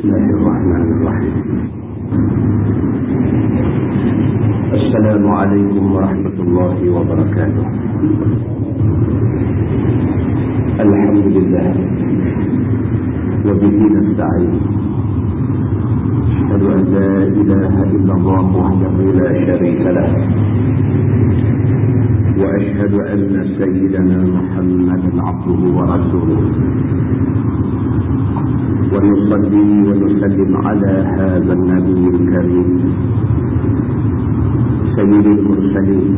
الله الرحمن الرحيم. السلام عليكم ورحمة الله وبركاته. الحمد لله وبه نستعين. أشهد أن لا إله إلا الله وحده لا شريك له، وأشهد أن سيدنا محمدا عبده ورسوله، ونصلي ونسلم على هذا النبي الكريم سيد المرسلين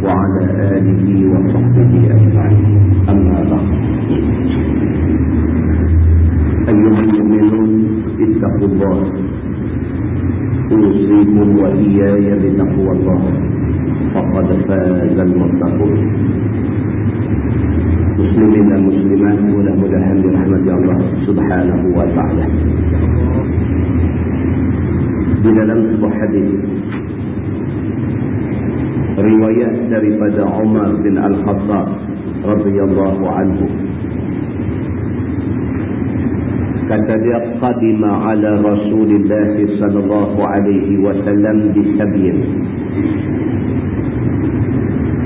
وعلى آله وصحبه أجمعين. أما بعد، أيها المؤمنون اتقوا الله، أوصيكم وإياي بتقوى الله، فقد فاز المتقون. Muslimin dan muslimat, mudah-mudahan dirahmati Allah Subhanahu wa ta'ala. Di dalam sebuah hadis riwayat daripada Umar bin Al-Khattab radhiyallahu anhu, kata dia, qadima ala Rasulillah sallallahu alaihi wasallam bisabyin,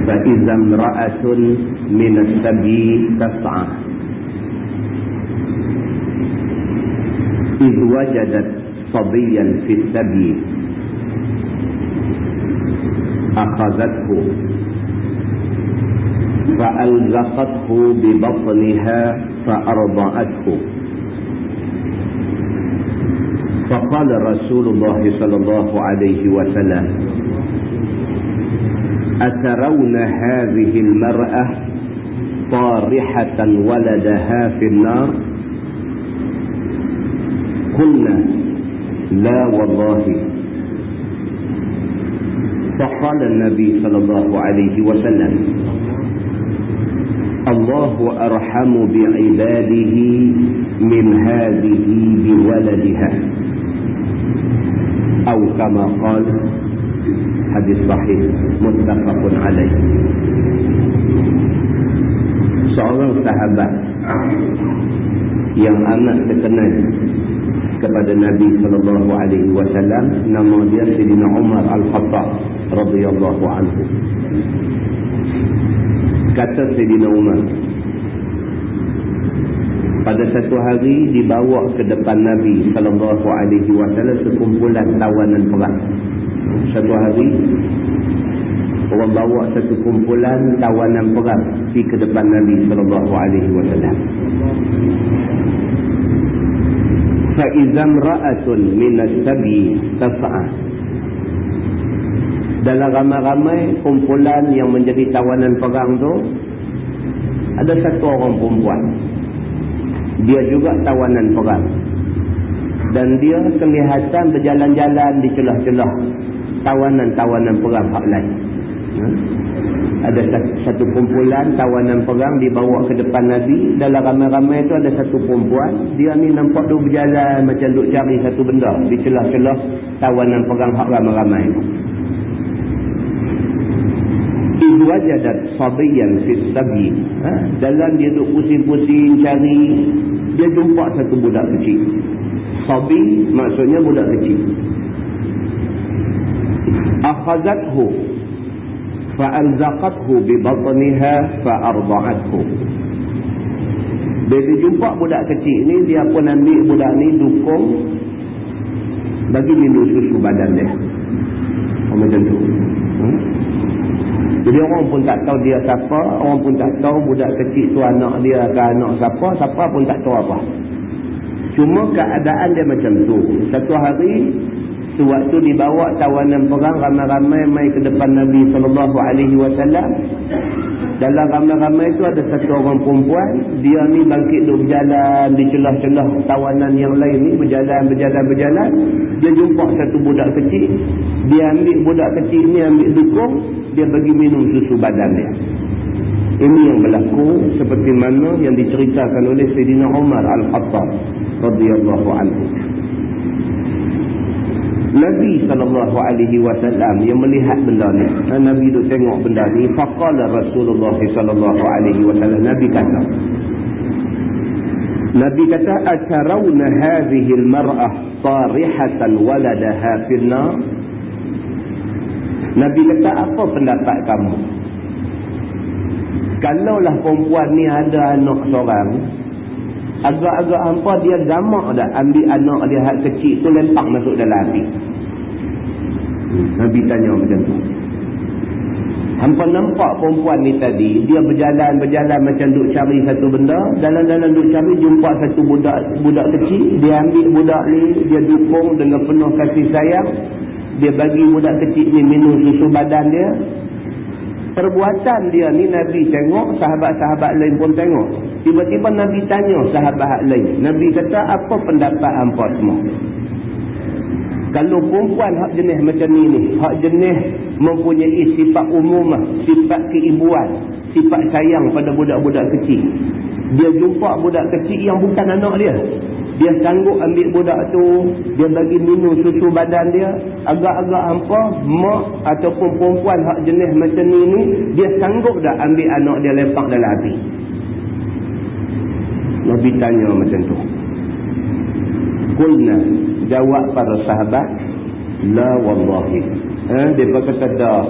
فإذا امرأة من السبي تسعى إذ وجدت صبيا في السبي أخذته فألزقته ببطنها فأرضعته. فقال رسول الله صلى الله عليه وسلم: أترون هذه المرأة طارحة ولدها في النار؟ قلنا: لا والله. فقال النبي صلى الله عليه وسلم: الله أرحم بعباده من هذه بولدها، أو كما قال. Hadis sahih muttafaqun alaih. Seorang sahabat yang amat terkenal kepada Nabi sallallahu alaihi wasallam, nama dia Sayyidina Umar Al-Khattab radhiyallahu anhu. Kata Sayyidina Umar, pada satu hari dibawa ke depan Nabi sallallahu alaihi wasallam sekumpulan tawanan perang. Satu hari orang bawa satu kumpulan tawanan perang pergi ke depan Nabi sallallahu alaihi wasallam. Fa idzam ra'atun min as-sabi tas'a. Dalam ramai-ramai kumpulan yang menjadi tawanan perang tu ada satu orang perempuan. Dia juga tawanan perang. Dan dia kelihatan berjalan-jalan di celah-celah tawanan-tawanan perang hak lain. Ada satu kumpulan tawanan perang dibawa ke depan Nabi. Dalam ramai-ramai itu ada satu perempuan. Dia ni nampak dia berjalan macam duk cari satu benda di celah-celah tawanan perang hak ramai-ramai. Idh wajadat sabiyan fi sabi. Dalam dia duk pusing-pusing cari, dia jumpa satu budak kecil. Sabi maksudnya budak kecil. Akhazathu fa'alzaqathu bi batniha fa'arda'athu. Bila jumpa budak kecil ni, dia pun ambil budak ni, dukung, bagi minum susu badan dia. Macam tu. Jadi orang pun tak tahu dia siapa, orang pun tak tahu budak kecil tu anak dia ke anak siapa, siapa pun tak tahu apa. Cuma keadaan dia macam tu. Satu hari, sewaktu dibawa tawanan perang ramai-ramai mai ke depan Nabi SAW, dalam ramai-ramai itu ada satu orang perempuan. Dia ni bangkit duk berjalan di celah-celah tawanan yang lain ni, berjalan. Dia jumpa satu budak kecil. Dia ambil budak kecil ni, ambil dukung, dia bagi minum susu badan dia. Ini yang berlaku seperti mana yang diceritakan oleh Sayyidina Umar Al-Khattab radhiyallahu anhu. Nabi SAW yang melihat benda ni, Nabi tu tengok benda ni, faqala Rasulullah SAW, Nabi kata, Nabi kata atarawna hadhihi al-mar'ah tarihatan waladaha fil nar. Nabi kata apa pendapat kamu? Kalaulah perempuan ni ada anak seorang, agak-agak hampa dia gamak dah ambil anak dia hak kecil tu lempang masuk dalam api. Nabi tanya macam tu. Hampa nampak perempuan ni tadi, dia berjalan macam duk cari satu benda, dalam-dalam duk cari jumpa satu budak kecil, dia ambil budak ni, dia dukung dengan penuh kasih sayang, dia bagi budak kecil ni minum susu badan dia. Perbuatan dia ni Nabi tengok, sahabat-sahabat lain pun tengok. Tiba-tiba Nabi tanya sahabat lain. Nabi kata, apa pendapat hampa semua? Kalau perempuan hak jenis macam ni, hak jenis mempunyai sifat umumah, sifat keibuan, sifat sayang pada budak-budak kecil. Dia jumpa budak kecil yang bukan anak dia. Dia sanggup ambil budak tu, dia bagi minum susu badan dia. Agak-agak hampa, mak ataupun perempuan hak jenis macam ni, dia sanggup dah ambil anak dia lempak dalam api. Nabi tanya macam tu. Qulna, jawab para sahabat, la wallahi. Dia berkata dah.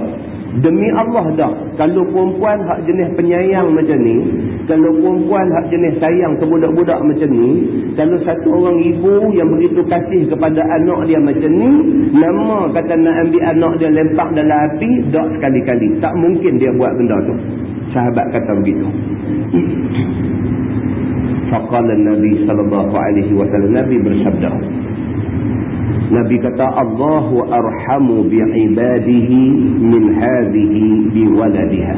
Demi Allah dah. Kalau perempuan hak jenis penyayang macam ni, kalau perempuan hak jenis sayang ke budak-budak macam ni, kalau satu orang ibu yang begitu kasih kepada anak dia macam ni, lama kata nak ambil anak dia lempak dalam api, dak sekali-kali. Tak mungkin dia buat benda tu. Sahabat kata begitu. Faqala Nabi sallallahu alaihi wasallam, Nabi bersabda. Nabi kata Allahu arhamu bi'ibadihi min hadhihi biwaladiha.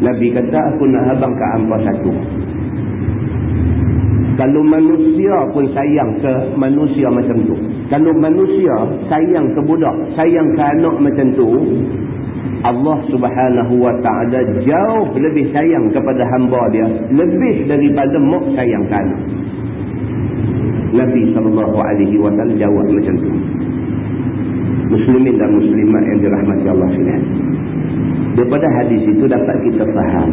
Nabi kata aku nak abang ke hampa satu. Kalau manusia pun sayang ke manusia macam tu, kalau manusia sayang ke budak, sayang ke anak macam tu, Allah subhanahu wa ta'ala jauh lebih sayang kepada hamba dia, lebih daripada mak sayang ke anak. Nabi SAW jawab macam tu. Muslimin dan muslimat yang dirahmati Allah sekalian, daripada hadis itu dapat kita faham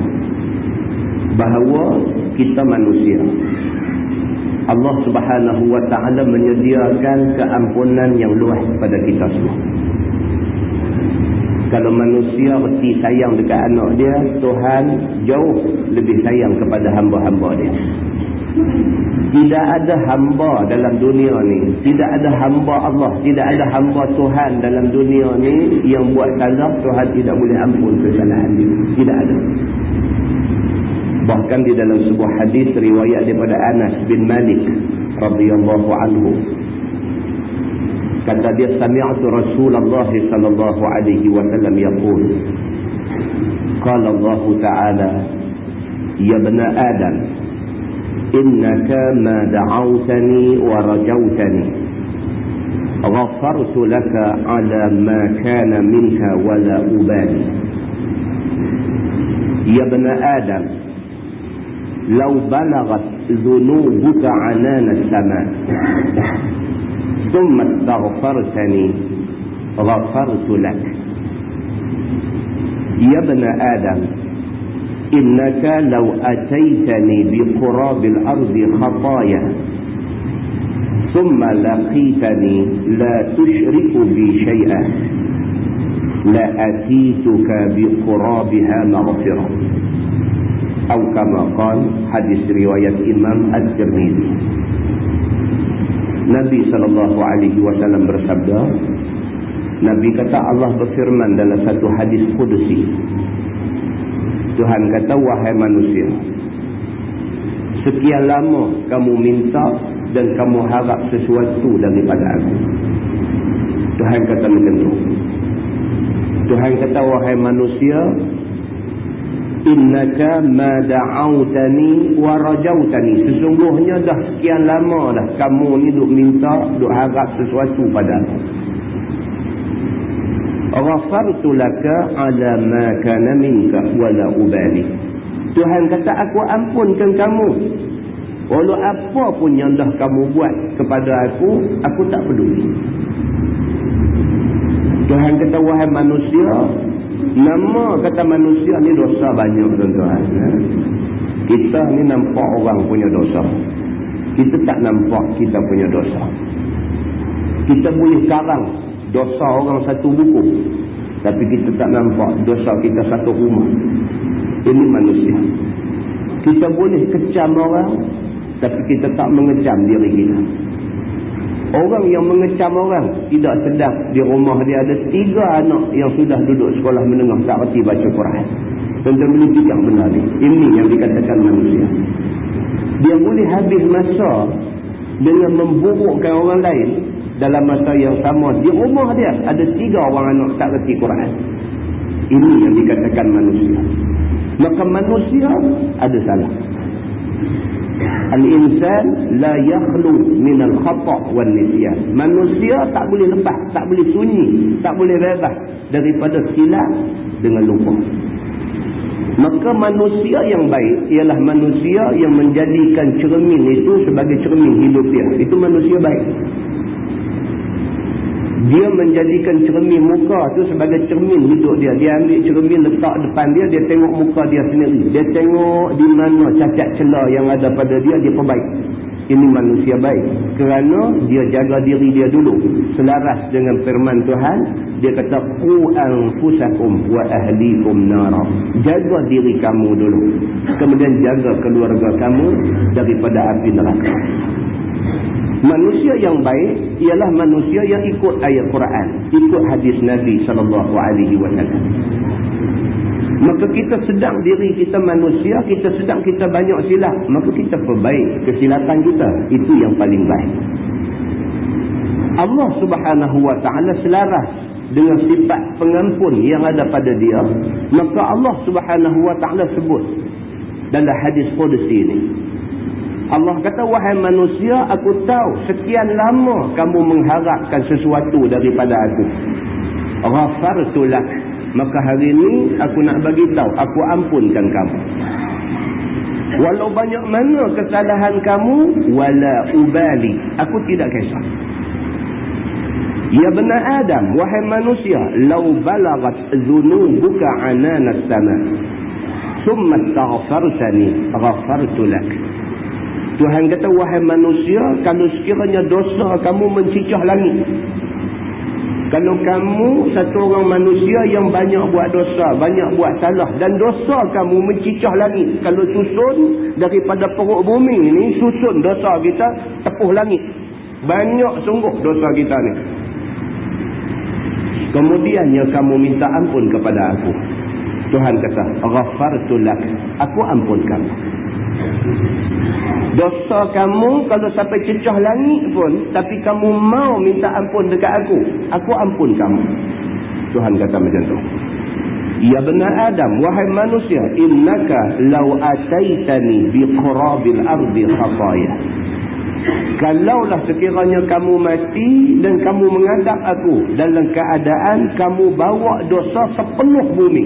bahawa kita manusia, Allah subhanahu wa ta'ala menyediakan keampunan yang luas pada kita semua. Kalau manusia reti sayang dekat anak dia, Tuhan jauh lebih sayang kepada hamba-hamba dia. Tidak ada hamba dalam dunia ni, tidak ada hamba Allah, tidak ada hamba Tuhan dalam dunia ni yang buat salah Tuhan tidak boleh ampun kesalahan dia. Tidak ada. Bahkan di dalam sebuah hadis riwayat daripada Anas bin Malik radhiyallahu anhu, kata dia, sami'tu Rasulullah sallallahu alaihi wasallam yaqul, qala Allah ta'ala, ya ibna Adam, innaka ma da'awtani wa rajawtani ghafartu laka ala ma kana minka wa la ubali. Ya ibna Adam, law balagat dhunubuka 'anana as-sama' thumma astaghfartani ghafartu lak. Ya ibna Adam, innaka law ataitani biqurabil ardi khataya thumma laqitani la tushriku bi shay'an la atituka biqurabiha maghfirah. Atau kama qala, hadis riwayat Imam At-Tirmidzi. Nabi SAW bersabda, Nabi kata, Allah berfirman dalam satu hadis Qudusi. Tuhan kata, wahai manusia, sekian lama kamu minta dan kamu harap sesuatu daripada aku. Tuhan kata macam tu. Tuhan kata, wahai manusia, innaka ma da'autani wa rajautani, sesungguhnya dah sekian lama dah kamu ni duk minta, duk harap sesuatu pada aku. Ghafartu laka ala ma kana minka wa la ubali. Tuhan kata, aku ampunkan kamu walau apa pun yang dah kamu buat kepada aku tak peduli. Tuhan kata, wahai manusia, nama kata manusia ni dosa banyak tuan-tuan. Kita ni nampak orang punya dosa. Kita tak nampak kita punya dosa. Kita boleh karang dosa orang satu buku, tapi kita tak nampak dosa kita satu rumah. Ini manusia. Kita boleh kecam orang, tapi kita tak mengecam diri kita. Orang yang mengecam orang tidak sedar di rumah dia ada 3 anak yang sudah duduk sekolah menengah tak reti baca Quran. Tuan-tuan boleh fikir benar ni. Ini yang dikatakan manusia. Dia boleh habis masa dengan memburukkan orang lain. Dalam masa yang sama di rumah dia ada 3 orang anak tak reti Quran. Ini yang dikatakan manusia. Maka manusia ada salah. Al-insan la yakhlu min al-khata' wal nisyan. Manusia tak boleh lepas, tak boleh sunyi, tak boleh bebas daripada silap dengan lupa. Maka manusia yang baik ialah manusia yang menjadikan cermin itu sebagai cermin hidup dia. Itu manusia baik. Dia menjadikan cermin muka tu sebagai cermin hidup dia. Dia ambil cermin letak depan dia, dia tengok muka dia sendiri. Dia tengok di mana cacat celah yang ada pada dia, dia perbaik. Ini manusia baik. Kerana dia jaga diri dia dulu. Selaras dengan firman Tuhan, dia kata, qu anfusakum wa ahlikum nara. Jaga diri kamu dulu. Kemudian jaga keluarga kamu daripada api neraka. Manusia yang baik ialah manusia yang ikut ayat Quran, ikut hadis Nabi SAW. Maka kita sedang diri kita manusia, kita sedang kita banyak silap, maka kita perbaik kesilapan kita. Itu yang paling baik. Allah Subhanahu Wa Taala selaras dengan sifat pengampun yang ada pada dia. Maka Allah Subhanahu Wa Taala sebut dalam hadis Qudsi ini, Allah kata, wahai manusia, aku tahu sekian lama kamu mengharapkan sesuatu daripada aku. Ghafartu lak. Maka hari ini aku nak bagi tahu, aku ampunkan kamu. Walau banyak mana kesalahan kamu, wala ubali. Aku tidak kisah. Ya bani Adam, wahai manusia, law balagat dhunubuka anana as-sama, thumma astaghfartani, ghafartu lak. Tuhan kata, wahai manusia, kalau sekiranya dosa kamu mencicah langit, kalau kamu satu orang manusia yang banyak buat dosa, banyak buat salah, dan dosa kamu mencicah langit, kalau susun daripada perut bumi ini, susun dosa kita tepuh langit. Banyak sungguh dosa kita ni. Kemudiannya kamu minta ampun kepada aku. Tuhan kata, ghafartu lak. Aku ampun kamu. Dosa kamu kalau sampai cecah langit pun, tapi kamu mau minta ampun dekat aku ampun kamu. Tuhan kata macam tu. Ya bani Adam, wahai manusia, innaka law ataitani biqurabil ardi khataya. Kalaulah sekiranya kamu mati dan kamu menghadap aku dalam keadaan kamu bawa dosa sepenuh bumi.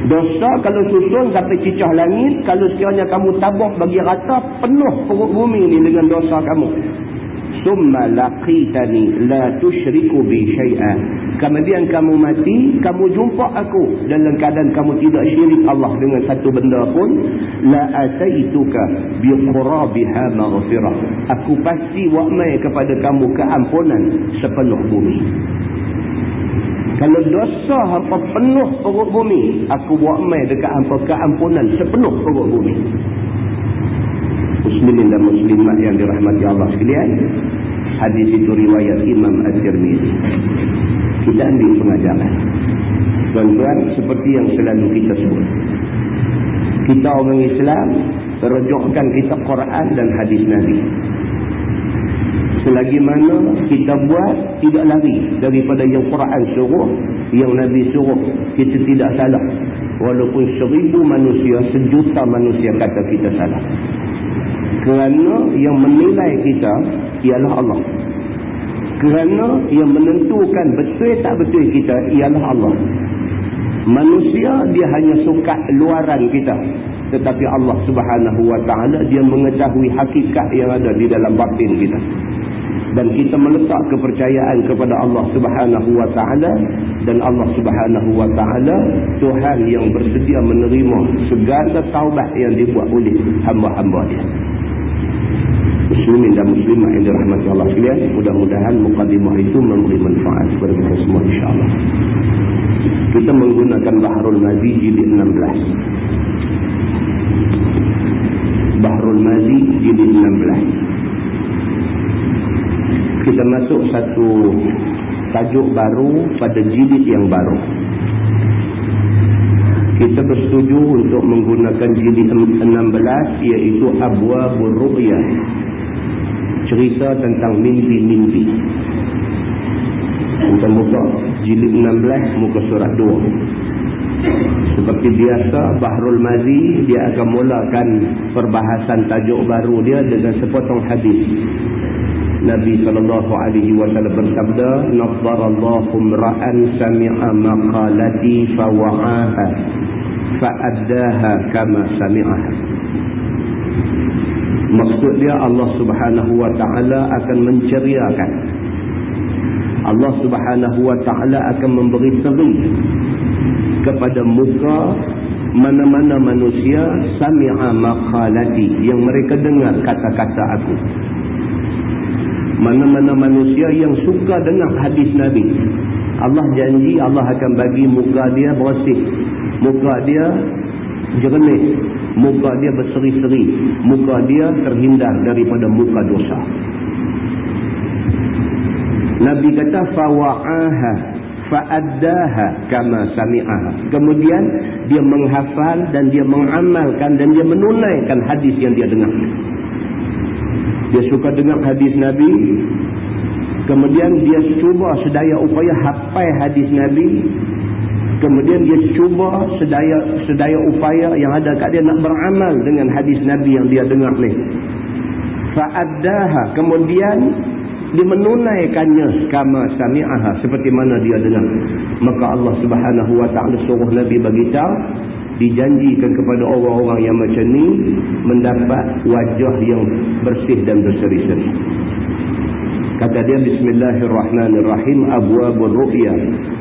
Dosa kalau susun sampai cicah langit, kalau sekiranya kamu tabur bagi rata penuh perut bumi ni dengan dosa kamu. Summa laqitani la tusyriku bi syai'an. Kemudian kamu mati, kamu jumpa aku dalam keadaan kamu tidak syirik Allah dengan satu benda pun, la ataituka bi qurabiha maghfirah. Aku pasti wa'mai kepada kamu keampunan sepenuh bumi. Kalau dosa hampa penuh perut bumi, aku buat mai dekat hampa keampunan sepenuh perut bumi. Muslimin dan muslimat yang dirahmati Allah sekalian, hadis itu riwayat Imam At-Tirmizi. Kita ambil pengajaran. Tuan-tuan, seperti yang selalu kita sebut, kita orang Islam rujukkan kita Quran dan hadis Nabi. Selagi mana kita buat tidak lari daripada yang Quran suruh, yang Nabi suruh, kita tidak salah. Walaupun 1000 manusia, 1,000,000 manusia kata kita salah. Kerana yang menilai kita ialah Allah. Kerana yang menentukan betul tak betul kita ialah Allah. Manusia dia hanya suka luaran kita, tetapi Allah Subhanahu Wa Taala dia mengetahui hakikat yang ada di dalam batin kita. dan kita meletak kepercayaan kepada Allah Subhanahu wa taala, dan Allah Subhanahu wa taala Tuhan yang bersedia menerima segala taubat yang dibuat oleh hamba-hamba Dia. Muslimin dan muslimat yang dirahmati Allah sekalian, mudah-mudahan mukadimah itu memberi manfaat kepada kita semua insya-Allah. Kita menggunakan Bahrul Mazi jilid 16. Bahrul Mazi jilid 16. Kita masuk satu tajuk baru pada jilid yang baru. Kita bersetuju untuk menggunakan jilid 16, iaitu Abwabur Ru'yah, cerita tentang mimpi-mimpi. Kita buka jilid 16 muka surat 2. Seperti biasa, Bahrul Mazi dia akan mulakan perbahasan tajuk baru dia dengan sepotong hadis. Nabi SAW bersabda, "Nadharallahu imra'an sami'a maqalati fawa'aha fa'addaha kama sami'aha." Maksud dia, Allah Subhanahu wa taala akan menceriakan, Allah Subhanahu wa taala akan memberi seri kepada muka mana-mana manusia sami'a maqalati, yang mereka dengar kata-kata aku. Mana-mana manusia yang suka dengar hadis Nabi, Allah janji Allah akan bagi muka dia bersih, muka dia jernih, muka dia berseri-seri, muka dia terhindar daripada muka dosa. Nabi kata fawa'aha fa'addaha kama sami'aha. Kemudian dia menghafal dan dia mengamalkan dan dia menunaikan hadis yang dia dengar. Dia suka dengar hadis Nabi, kemudian dia cuba sedaya upaya hafal hadis Nabi, kemudian dia cuba sedaya upaya yang ada kat dia nak beramal dengan hadis Nabi yang dia dengar ni. Fa'addaha, kemudian dia menunaikannya kama sami'aha, seperti mana dia dengar. Maka Allah Subhanahu wa taala suruh Nabi bagi tahu, dijanjikan kepada orang-orang yang macam ni mendapat wajah yang bersih dan berseri-seri. Kata dia, Bismillahirrahmanirrahim, Abwabur Ru'yah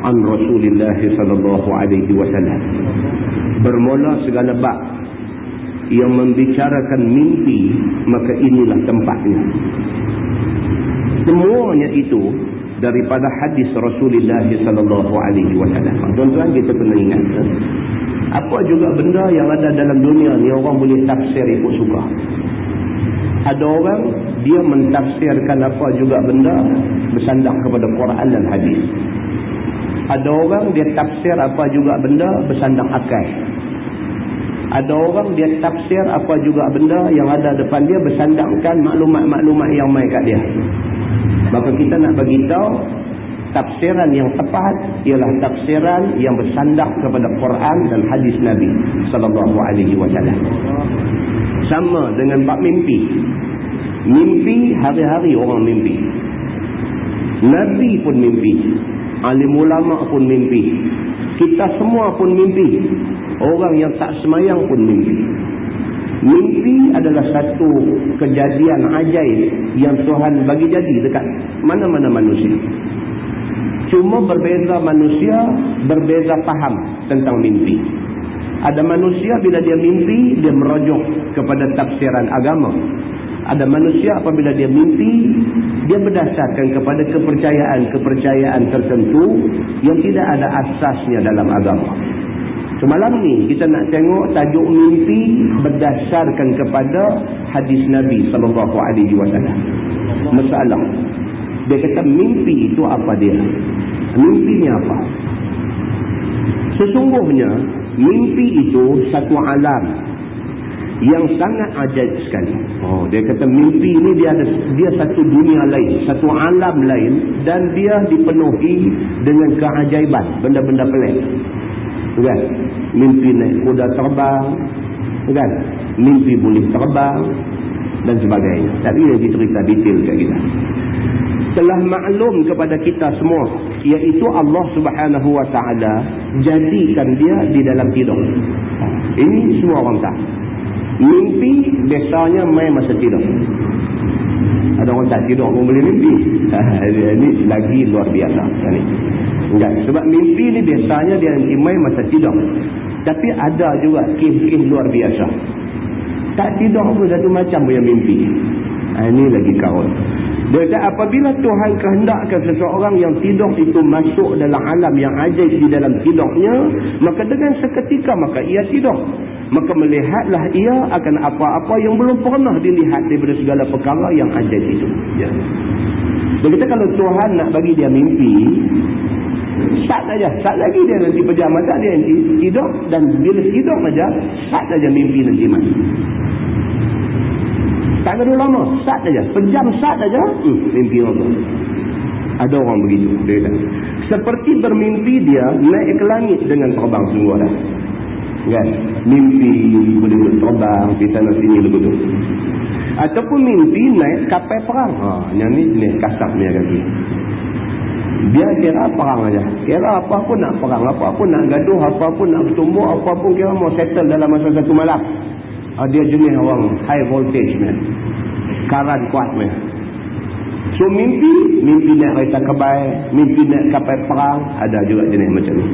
an Rasulillah sallallahu alaihi wasallam. Bermula segala bab yang membicarakan mimpi, maka inilah tempatnya. Semuanya itu daripada hadis Rasulullah sallallahu alaihi wasallam. Tuan-tuan, kita kena ingat, apa juga benda yang ada dalam dunia ni orang boleh tafsir ikut suka. Ada orang dia mentafsirkan apa juga benda bersandar kepada Quran dan hadis. Ada orang dia tafsir apa juga benda bersandar akal. Ada orang dia tafsir apa juga benda yang ada depan dia bersandarkan maklumat-maklumat yang mai kat dia. Maka kita nak bagi tahu, tafsiran yang tepat ialah tafsiran yang bersandar kepada Quran dan hadis Nabi sallallahu alaihi wasallam. Sama dengan bab mimpi. Mimpi hari-hari orang mimpi. Nabi pun mimpi. Alim ulama pun mimpi. Kita semua pun mimpi. Orang yang tak semayang pun mimpi. Mimpi adalah satu kejadian ajaib yang Tuhan bagi jadi dekat mana-mana manusia. Cuma berbeza manusia, berbeza faham tentang mimpi. Ada manusia bila dia mimpi, dia merujuk kepada tafsiran agama. Ada manusia apabila dia mimpi, dia berdasarkan kepada kepercayaan-kepercayaan tertentu yang tidak ada asasnya dalam agama. Semalam ni kita nak tengok tajuk mimpi berdasarkan kepada hadis Nabi sallallahu alaihi wasallam. Masalah, dia kata mimpi itu apa dia? Mimpi ni apa? Sesungguhnya mimpi itu satu alam yang sangat ajaib sekali. Dia kata mimpi ni dia satu dunia lain, satu alam lain, dan dia dipenuhi dengan keajaiban, benda-benda pelik. Kan? Mimpi naik kuda terbang, kan? Mimpi boleh terbang dan sebagainya. Tapi dia cerita detail kat kita. Telah maklum kepada kita semua, iaitu Allah Subhanahu wa taala jadikan dia di dalam tidur. Ini semua orang tahu. Mimpi biasanya main masa tidur. Ada orang orang tak tidur pun boleh mimpi. Ini lagi luar biasa. Enggak. Sebab mimpi ni biasanya dia nanti main masa tidur. Tapi ada juga kes-kes luar biasa. Tak tidur pun satu macam punya mimpi. Ini lagi kawan. Dia kata apabila Tuhan kehendakkan seseorang yang tidur itu masuk dalam alam yang ajaib di dalam tidurnya, maka dengan seketika maka ia tidur. Maka melihatlah ia akan apa-apa yang belum pernah dilihat daripada segala perkara yang ajaib itu. Ya. Dia kata kalau Tuhan nak bagi dia mimpi, sat saja. Sat lagi dia nanti pejam mata dia nanti tidur, dan bila tidur saja, sat saja mimpi nanti mati. Tak ada lama, sat saja. Pejam sat saja, mimpi apa? Ada orang begitu. Dia kata, seperti bermimpi dia naik ke langit dengan terbang sungguh dah. Kan? Mimpi boleh terbang di sana sini begitu. Ataupun mimpi naik kapal perang. Yang ni kasar ni kaki. Dia kira perang aja. Kira apa pun nak perang, apa pun nak gaduh, apa pun nak bertumbuk, apa pun kira mau settle dalam masa satu malam. Dia jenis orang high voltage ni. Karan kuat ni. So mimpi naik kereta kebai, mimpi naik kapal perang, ada juga jenis macam ni.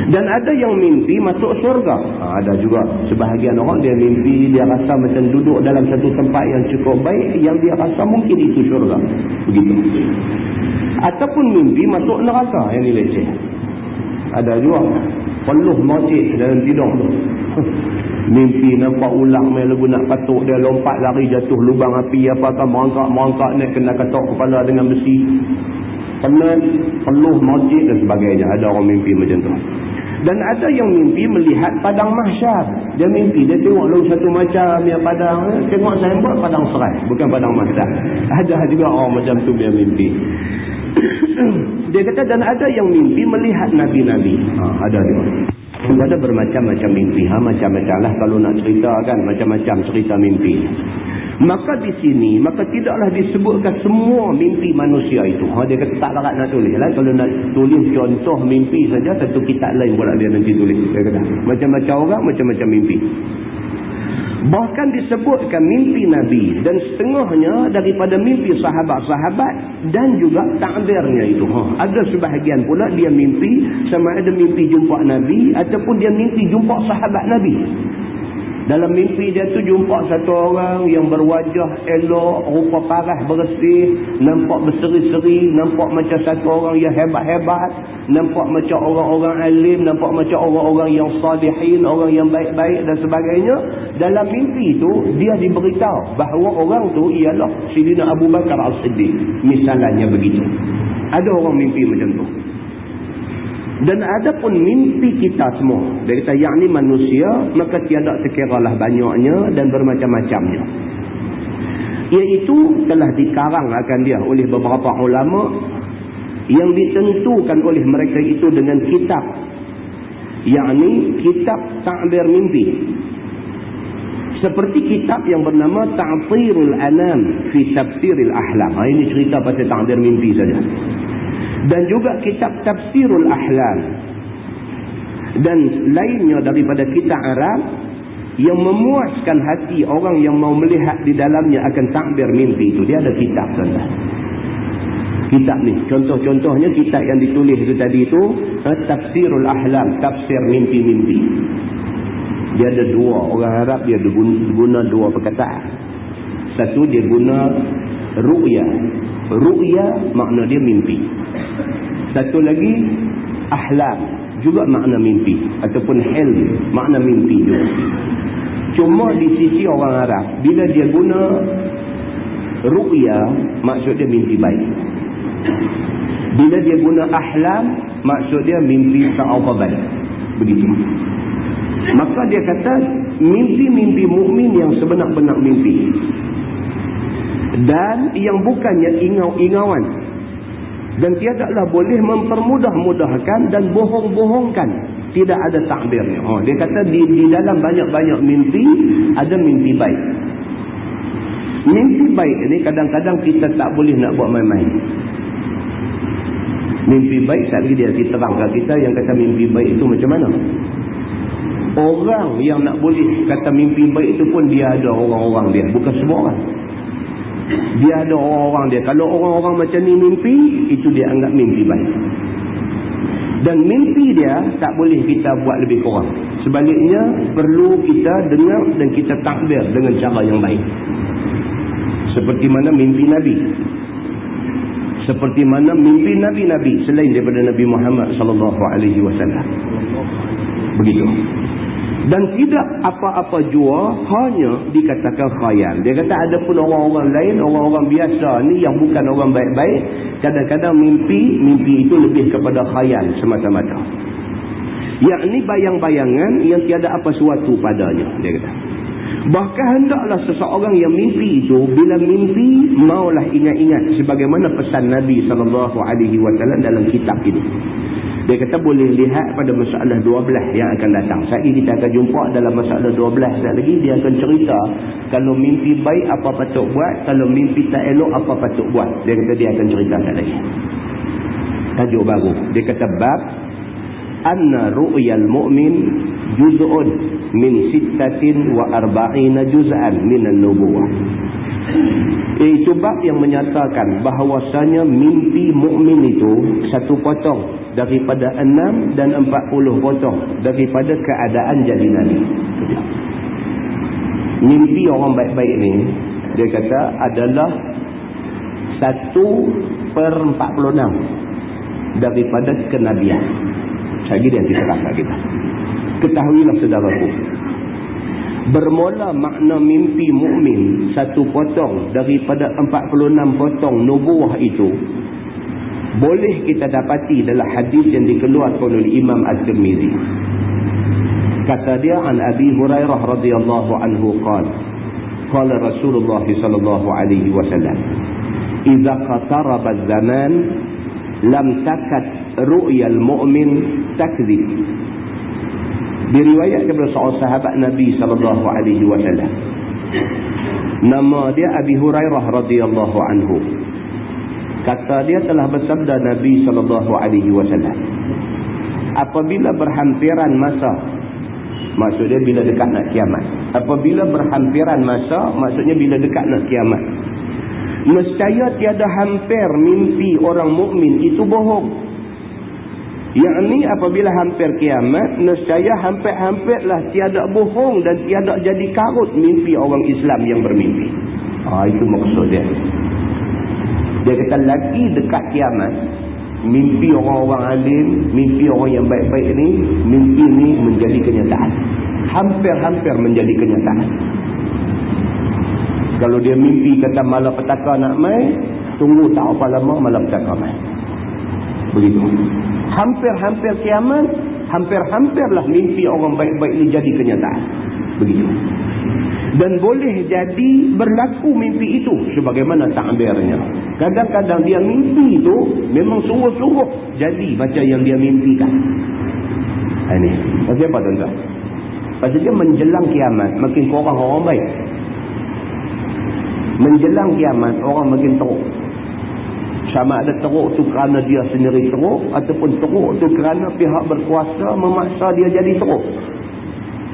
Dan ada yang mimpi masuk syurga. Ada juga sebahagian orang dia mimpi dia rasa macam duduk dalam satu tempat yang cukup baik, yang dia rasa mungkin itu syurga. Begitu. Ataupun mimpi masuk neraka, yang ni leceh. Ada juga peluh mocik dalam tidur tu. Mimpi nampak ulang main lagu nak katuk dia, lompat lari jatuh lubang api apakah, merangkak naik kena katuk kepala dengan besi, penat, peluh mocik dan sebagainya. Ada orang mimpi macam tu. Dan ada yang mimpi melihat padang mahsyar. Dia mimpi, dia tengok lalu satu macam yang padang, tengok signboard padang serai, bukan padang mahsyar. Ada juga orang macam tu dia mimpi. Dia kata dan ada yang mimpi melihat nabi-nabi. Ada juga. Ada bermacam-macam mimpi. Macam-macam lah kalau nak cerita kan, macam-macam cerita mimpi. Maka di sini, maka tidaklah disebutkan semua mimpi manusia itu. Dia kata tak larat nak tulis lah. Kalau nak tulis contoh mimpi saja, satu kitab lain pula dia nanti tulis. Dia kata macam-macam orang, macam-macam mimpi. Bahkan disebutkan mimpi Nabi dan setengahnya daripada mimpi sahabat-sahabat dan juga takdirnya itu. Ada sebahagian pula dia mimpi sama ada mimpi jumpa Nabi ataupun dia mimpi jumpa sahabat Nabi. Dalam mimpi dia tu jumpa satu orang yang berwajah elok, rupa parah bersih, nampak berseri-seri, nampak macam satu orang yang hebat-hebat, nampak macam orang-orang alim, nampak macam orang-orang yang salihin, orang yang baik-baik dan sebagainya. Dalam mimpi tu dia diberitahu bahawa orang tu ialah Sayyidina Abu Bakar As-Siddiq. Misalnya begitu. Ada orang mimpi macam tu. Dan ada pun mimpi kita semua. Dia kata yang ni manusia, maka tiada sekiralah banyaknya dan bermacam-macamnya. Iaitu telah dikarang akan dia oleh beberapa ulama yang ditentukan oleh mereka itu dengan kitab. Yakni kitab ta'bir mimpi. Seperti kitab yang bernama Ta'thirul Anam fi Tafsiril Ahlam. Ini cerita pasal ta'bir mimpi saja. Dan juga kitab Tafsirul Ahlam dan lainnya daripada kitab Arab yang memuaskan hati orang yang mau melihat di dalamnya akan takbir mimpi itu. Dia ada kitab tuan-tuan. Kitab ni contoh-contohnya kitab yang ditulis itu tadi itu Tafsirul Ahlam, tafsir mimpi-mimpi. Dia ada dua, orang Arab dia guna dua perkataan. Satu dia guna ru'ya. Ru'ya makna dia mimpi. Satu lagi ahlam, juga makna mimpi ataupun hilm, makna mimpi juga. Cuma di sisi orang Arab bila dia guna ru'ya maksud dia mimpi baik. Bila dia guna ahlam maksud dia mimpi ta'awabad. Begitu. Maka dia kata mimpi-mimpi mukmin yang sebenar-benar mimpi dan yang bukannya ingau-ingauan. Dan tiadalah boleh mempermudah-mudahkan dan bohong-bohongkan. Tidak ada takbirnya. Dia kata di dalam banyak-banyak mimpi ada mimpi baik. Mimpi baik ini kadang-kadang kita tak boleh nak buat main-main. Mimpi baik sekali dia terangkan kita yang kata mimpi baik itu macam mana. Orang yang nak boleh kata mimpi baik itu pun dia ada orang-orang dia. Bukan semua orang. Dia ada orang-orang dia. Kalau orang-orang macam ni mimpi, itu dia anggap mimpi baik. Dan mimpi dia tak boleh kita buat lebih kurang. Sebaliknya, perlu kita dengar dan kita takbir dengan cara yang baik. Seperti mana mimpi Nabi. Seperti mana mimpi Nabi-Nabi selain daripada Nabi Muhammad SAW. Begitu. Dan tidak apa-apa jua hanya dikatakan khayal. Dia kata ada pun orang-orang lain, orang-orang biasa ni yang bukan orang baik-baik, kadang-kadang mimpi itu lebih kepada khayal semata-mata. Yakni bayang-bayangan yang tiada apa suatu padanya, dia kata. Bahkan hendaklah seseorang yang mimpi itu, bila mimpi, maulah ingat-ingat sebagaimana pesan Nabi SAW dalam kitab ini. Dia kata boleh lihat pada masalah 12 yang akan datang. Saat ini kita akan jumpa dalam masalah 12 sekali lagi. Dia akan cerita kalau mimpi baik apa patut buat, kalau mimpi tak elok apa patut buat. Dia kata dia akan cerita sekali lagi. Tajuk baru. Dia kata bab anna ru'yal mu'min juz'un min 46 juz'an minan nubuwah. Itu bab yang menyatakan bahawasanya mimpi mukmin itu satu potong daripada 6 dan 40 potong daripada keadaan jadi Nabi. Mimpi orang baik-baik ni, dia kata adalah 1/46 daripada kenabian. Lagi dia terangkan kita. Ketahuilah saudaraku, bermula makna mimpi mukmin satu potong daripada 46 potong nubuah itu boleh kita dapati dalam hadis yang dikeluarkan oleh Imam At-Tirmizi. Kata dia an Abi Hurairah radhiyallahu anhu qala Rasulullah sallallahu alaihi wasallam idza qataraba az-zaman lam takat ru'yal mu'min takdzib. Diriwayatkan daripada seorang sahabat Nabi sallallahu alaihi wasallam. Nama dia Abi Hurairah radhiyallahu anhu. Kata dia telah bersabda Nabi sallallahu alaihi wasallam, apabila berhampiran masa, maksudnya bila dekat nak kiamat. Apabila berhampiran masa, maksudnya bila dekat nak kiamat. Nescaya tiada hampir mimpi orang mukmin itu bohong. Yakni apabila hampir kiamat, nescaya hampir-hampirlah tiada bohong dan tiada jadi karut mimpi orang Islam yang bermimpi. Itu maksud dia. Dia kata lagi dekat kiamat, mimpi orang-orang alim, mimpi orang yang baik-baik ni, mimpi ni menjadi kenyataan. Hampir-hampir menjadi kenyataan. Kalau dia mimpi kata malapetaka nak mai, tunggu tak apa lama malapetaka mai. Begitu. Hampir-hampir kiamat, hampir-hampirlah mimpi orang baik-baik ni jadi kenyataan. Begitu. Dan boleh jadi berlaku mimpi itu sebagaimana takbirnya. Kadang-kadang dia mimpi itu memang sungguh-sungguh jadi macam yang dia mimpikan. Ini. Pasal apa tuan-tuan? Pasal dia menjelang kiamat makin kurang orang baik. Menjelang kiamat orang makin teruk. Sama ada teruk tu kerana dia sendiri teruk, ataupun teruk tu kerana pihak berkuasa memaksa dia jadi teruk.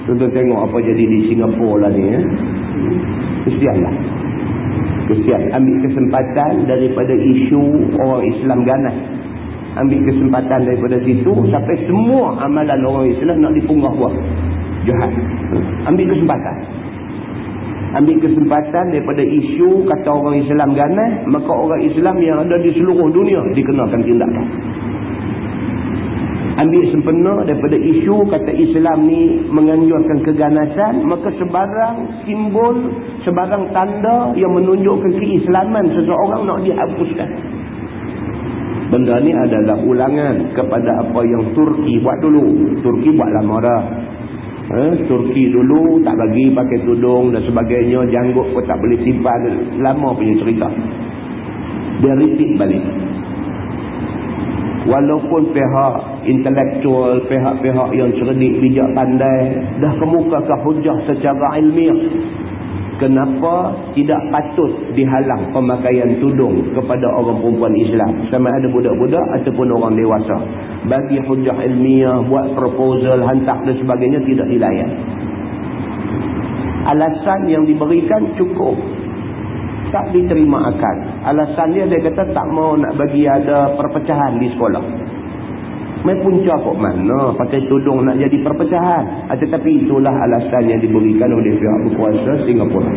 Tuan-tuan tengok apa jadi di Singapura lah ni. Kesianlah. Kesian. Ambil kesempatan daripada isu orang Islam ganas. Ambil kesempatan daripada situ sampai semua amalan orang Islam nak dipunggah buah. Jahat. Ambil kesempatan. Ambil kesempatan daripada isu kata orang Islam ganas, maka orang Islam yang ada di seluruh dunia dikenakan tindakan. Ambil sempena daripada isu kata Islam ni menganjurkan keganasan, maka sebarang simbol, sebarang tanda yang menunjukkan keislaman seseorang nak dihapuskan. Benda ni adalah ulangan kepada apa yang Turki buat dulu. Turki buat lama dah. Turki dulu tak bagi pakai tudung dan sebagainya, janggut pun tak boleh simpan, lama punya cerita. Dia repeat balik. Walaupun pihak intelektual, pihak-pihak yang cerdik, bijak, pandai dah kemukakan hujah secara ilmiah, kenapa tidak patut dihalang pemakaian tudung kepada orang perempuan Islam, sama ada budak-budak ataupun orang dewasa. Bagi hujah ilmiah, buat proposal, hantar dan sebagainya, tidak dilayan. Alasan yang diberikan cukup. tak diterima akal. Alasan dia kata tak mau nak bagi ada perpecahan di sekolah. Main punca kok mana pakai tudung nak jadi perpecahan. Tetapi itulah alasan yang diberikan oleh pihak berkuasa Singapura.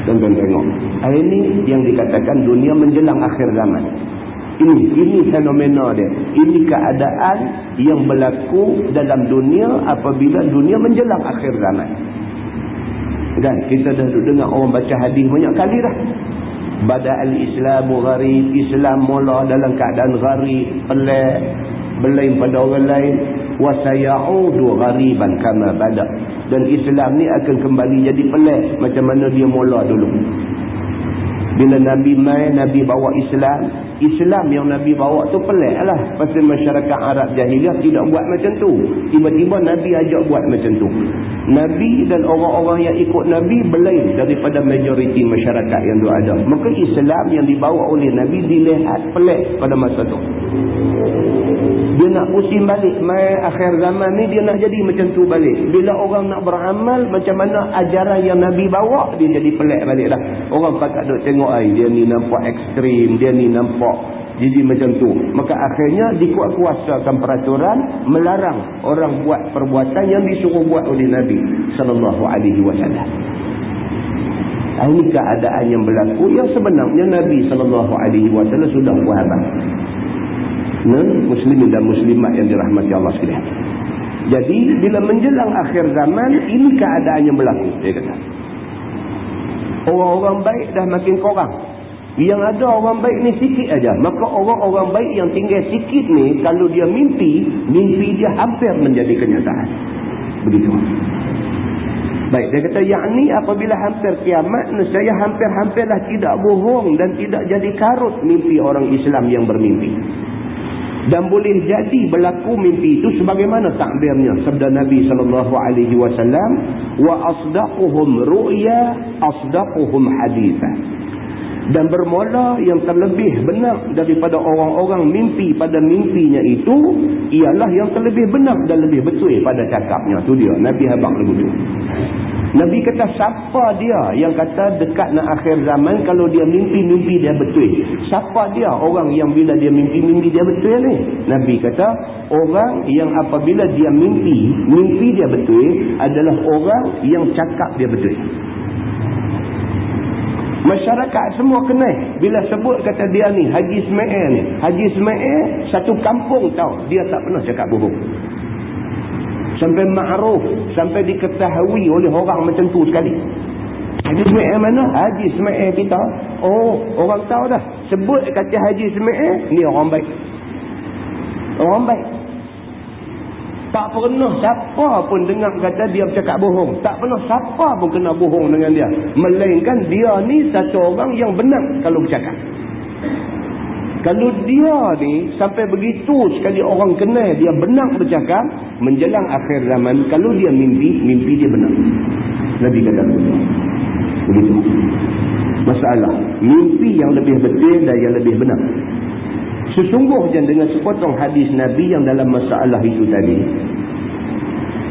Tuan-tuan tengok. Ini yang dikatakan dunia menjelang akhir zaman. Ini fenomena dia. Ini keadaan yang berlaku dalam dunia apabila dunia menjelang akhir zaman. Dan kita dah dengar orang baca hadis banyak kali dah. Bada'al Islamu gharib, Islam mula dalam keadaan gharib, pelik, berlain pada orang lain. Wa sayaudu ghariban kama bada. Dan Islam ni akan kembali jadi pelik macam mana dia mula dulu. Bila Nabi mai, Nabi bawa Islam yang Nabi bawa tu pelik lah. Pasal masyarakat Arab jahiliah tidak buat macam tu. Tiba-tiba Nabi ajak buat macam tu. Nabi dan orang-orang yang ikut Nabi berlain daripada majoriti masyarakat yang ada. Maka Islam yang dibawa oleh Nabi dilihat pelik pada masa tu. Dia nak pusing balik. Mai akhir zaman ni dia nak jadi macam tu balik. Bila orang nak beramal macam mana ajaran yang Nabi bawa, dia jadi pelik balik dah. Orang pakat duk tengok dia ni nampak ekstrim, dia ni nampak jadi macam tu. Maka akhirnya dikuat-kuasakan peraturan melarang orang buat perbuatan yang disuruh buat oleh Nabi sallallahu alaihi wasallam. Ini keadaan yang berlaku yang sebenarnya Nabi sallallahu alaihi wasallam sudah faham. Muslimin dan muslimat yang dirahmati Allah sekalian. Jadi bila menjelang akhir zaman, ini keadaan yang berlaku, dia kata. Orang-orang baik dah makin kurang. Yang ada orang baik ni sikit aja. Maka orang-orang baik yang tinggal sikit ni, kalau dia mimpi dia hampir menjadi kenyataan. Begitu. Baik, dia kata yakni apabila hampir kiamat, nescaya hampir-hampirlah tidak bohong dan tidak jadi karut mimpi orang Islam yang bermimpi. Dan boleh jadi berlaku mimpi itu sebagaimana takbirnya sabda Nabi sallallahu alaihi wasallam, wa asdaquhum ru'ya asdaquhum hadithan. Dan bermula yang terlebih benar daripada orang-orang mimpi pada mimpinya itu ialah yang terlebih benar dan lebih betul pada cakapnya. Tu dia Nabi habaq begitu. Nabi kata siapa dia yang kata dekat nak akhir zaman kalau dia mimpi dia betul. Siapa dia orang yang bila dia mimpi dia betul ni? Nabi kata orang yang apabila dia mimpi dia betul adalah orang yang cakap dia betul. Masyarakat semua kenal bila sebut kata dia ni Haji Ismail ni. Haji Ismail satu kampung tahu dia tak pernah cakap bohong. Sampai ma'ruf, sampai diketahui oleh orang macam tu sekali. Haji Ismail mana? Haji Ismail kita. Oh, orang tahu dah. Sebut kata Haji Ismail, ni orang baik. Orang baik. Tak pernah siapa pun dengar kata dia bercakap bohong. Tak pernah siapa pun kena bohong dengan dia. Melainkan dia ni satu orang yang benar kalau bercakap. Kalau dia ni sampai begitu sekali orang kenal dia benar bercakap, menjelang akhir zaman kalau dia mimpi dia benar. Nabi kata begitu. Masalah mimpi yang lebih betul dan yang lebih benar. Sesungguhnya dengan sepotong hadis Nabi yang dalam masalah itu tadi,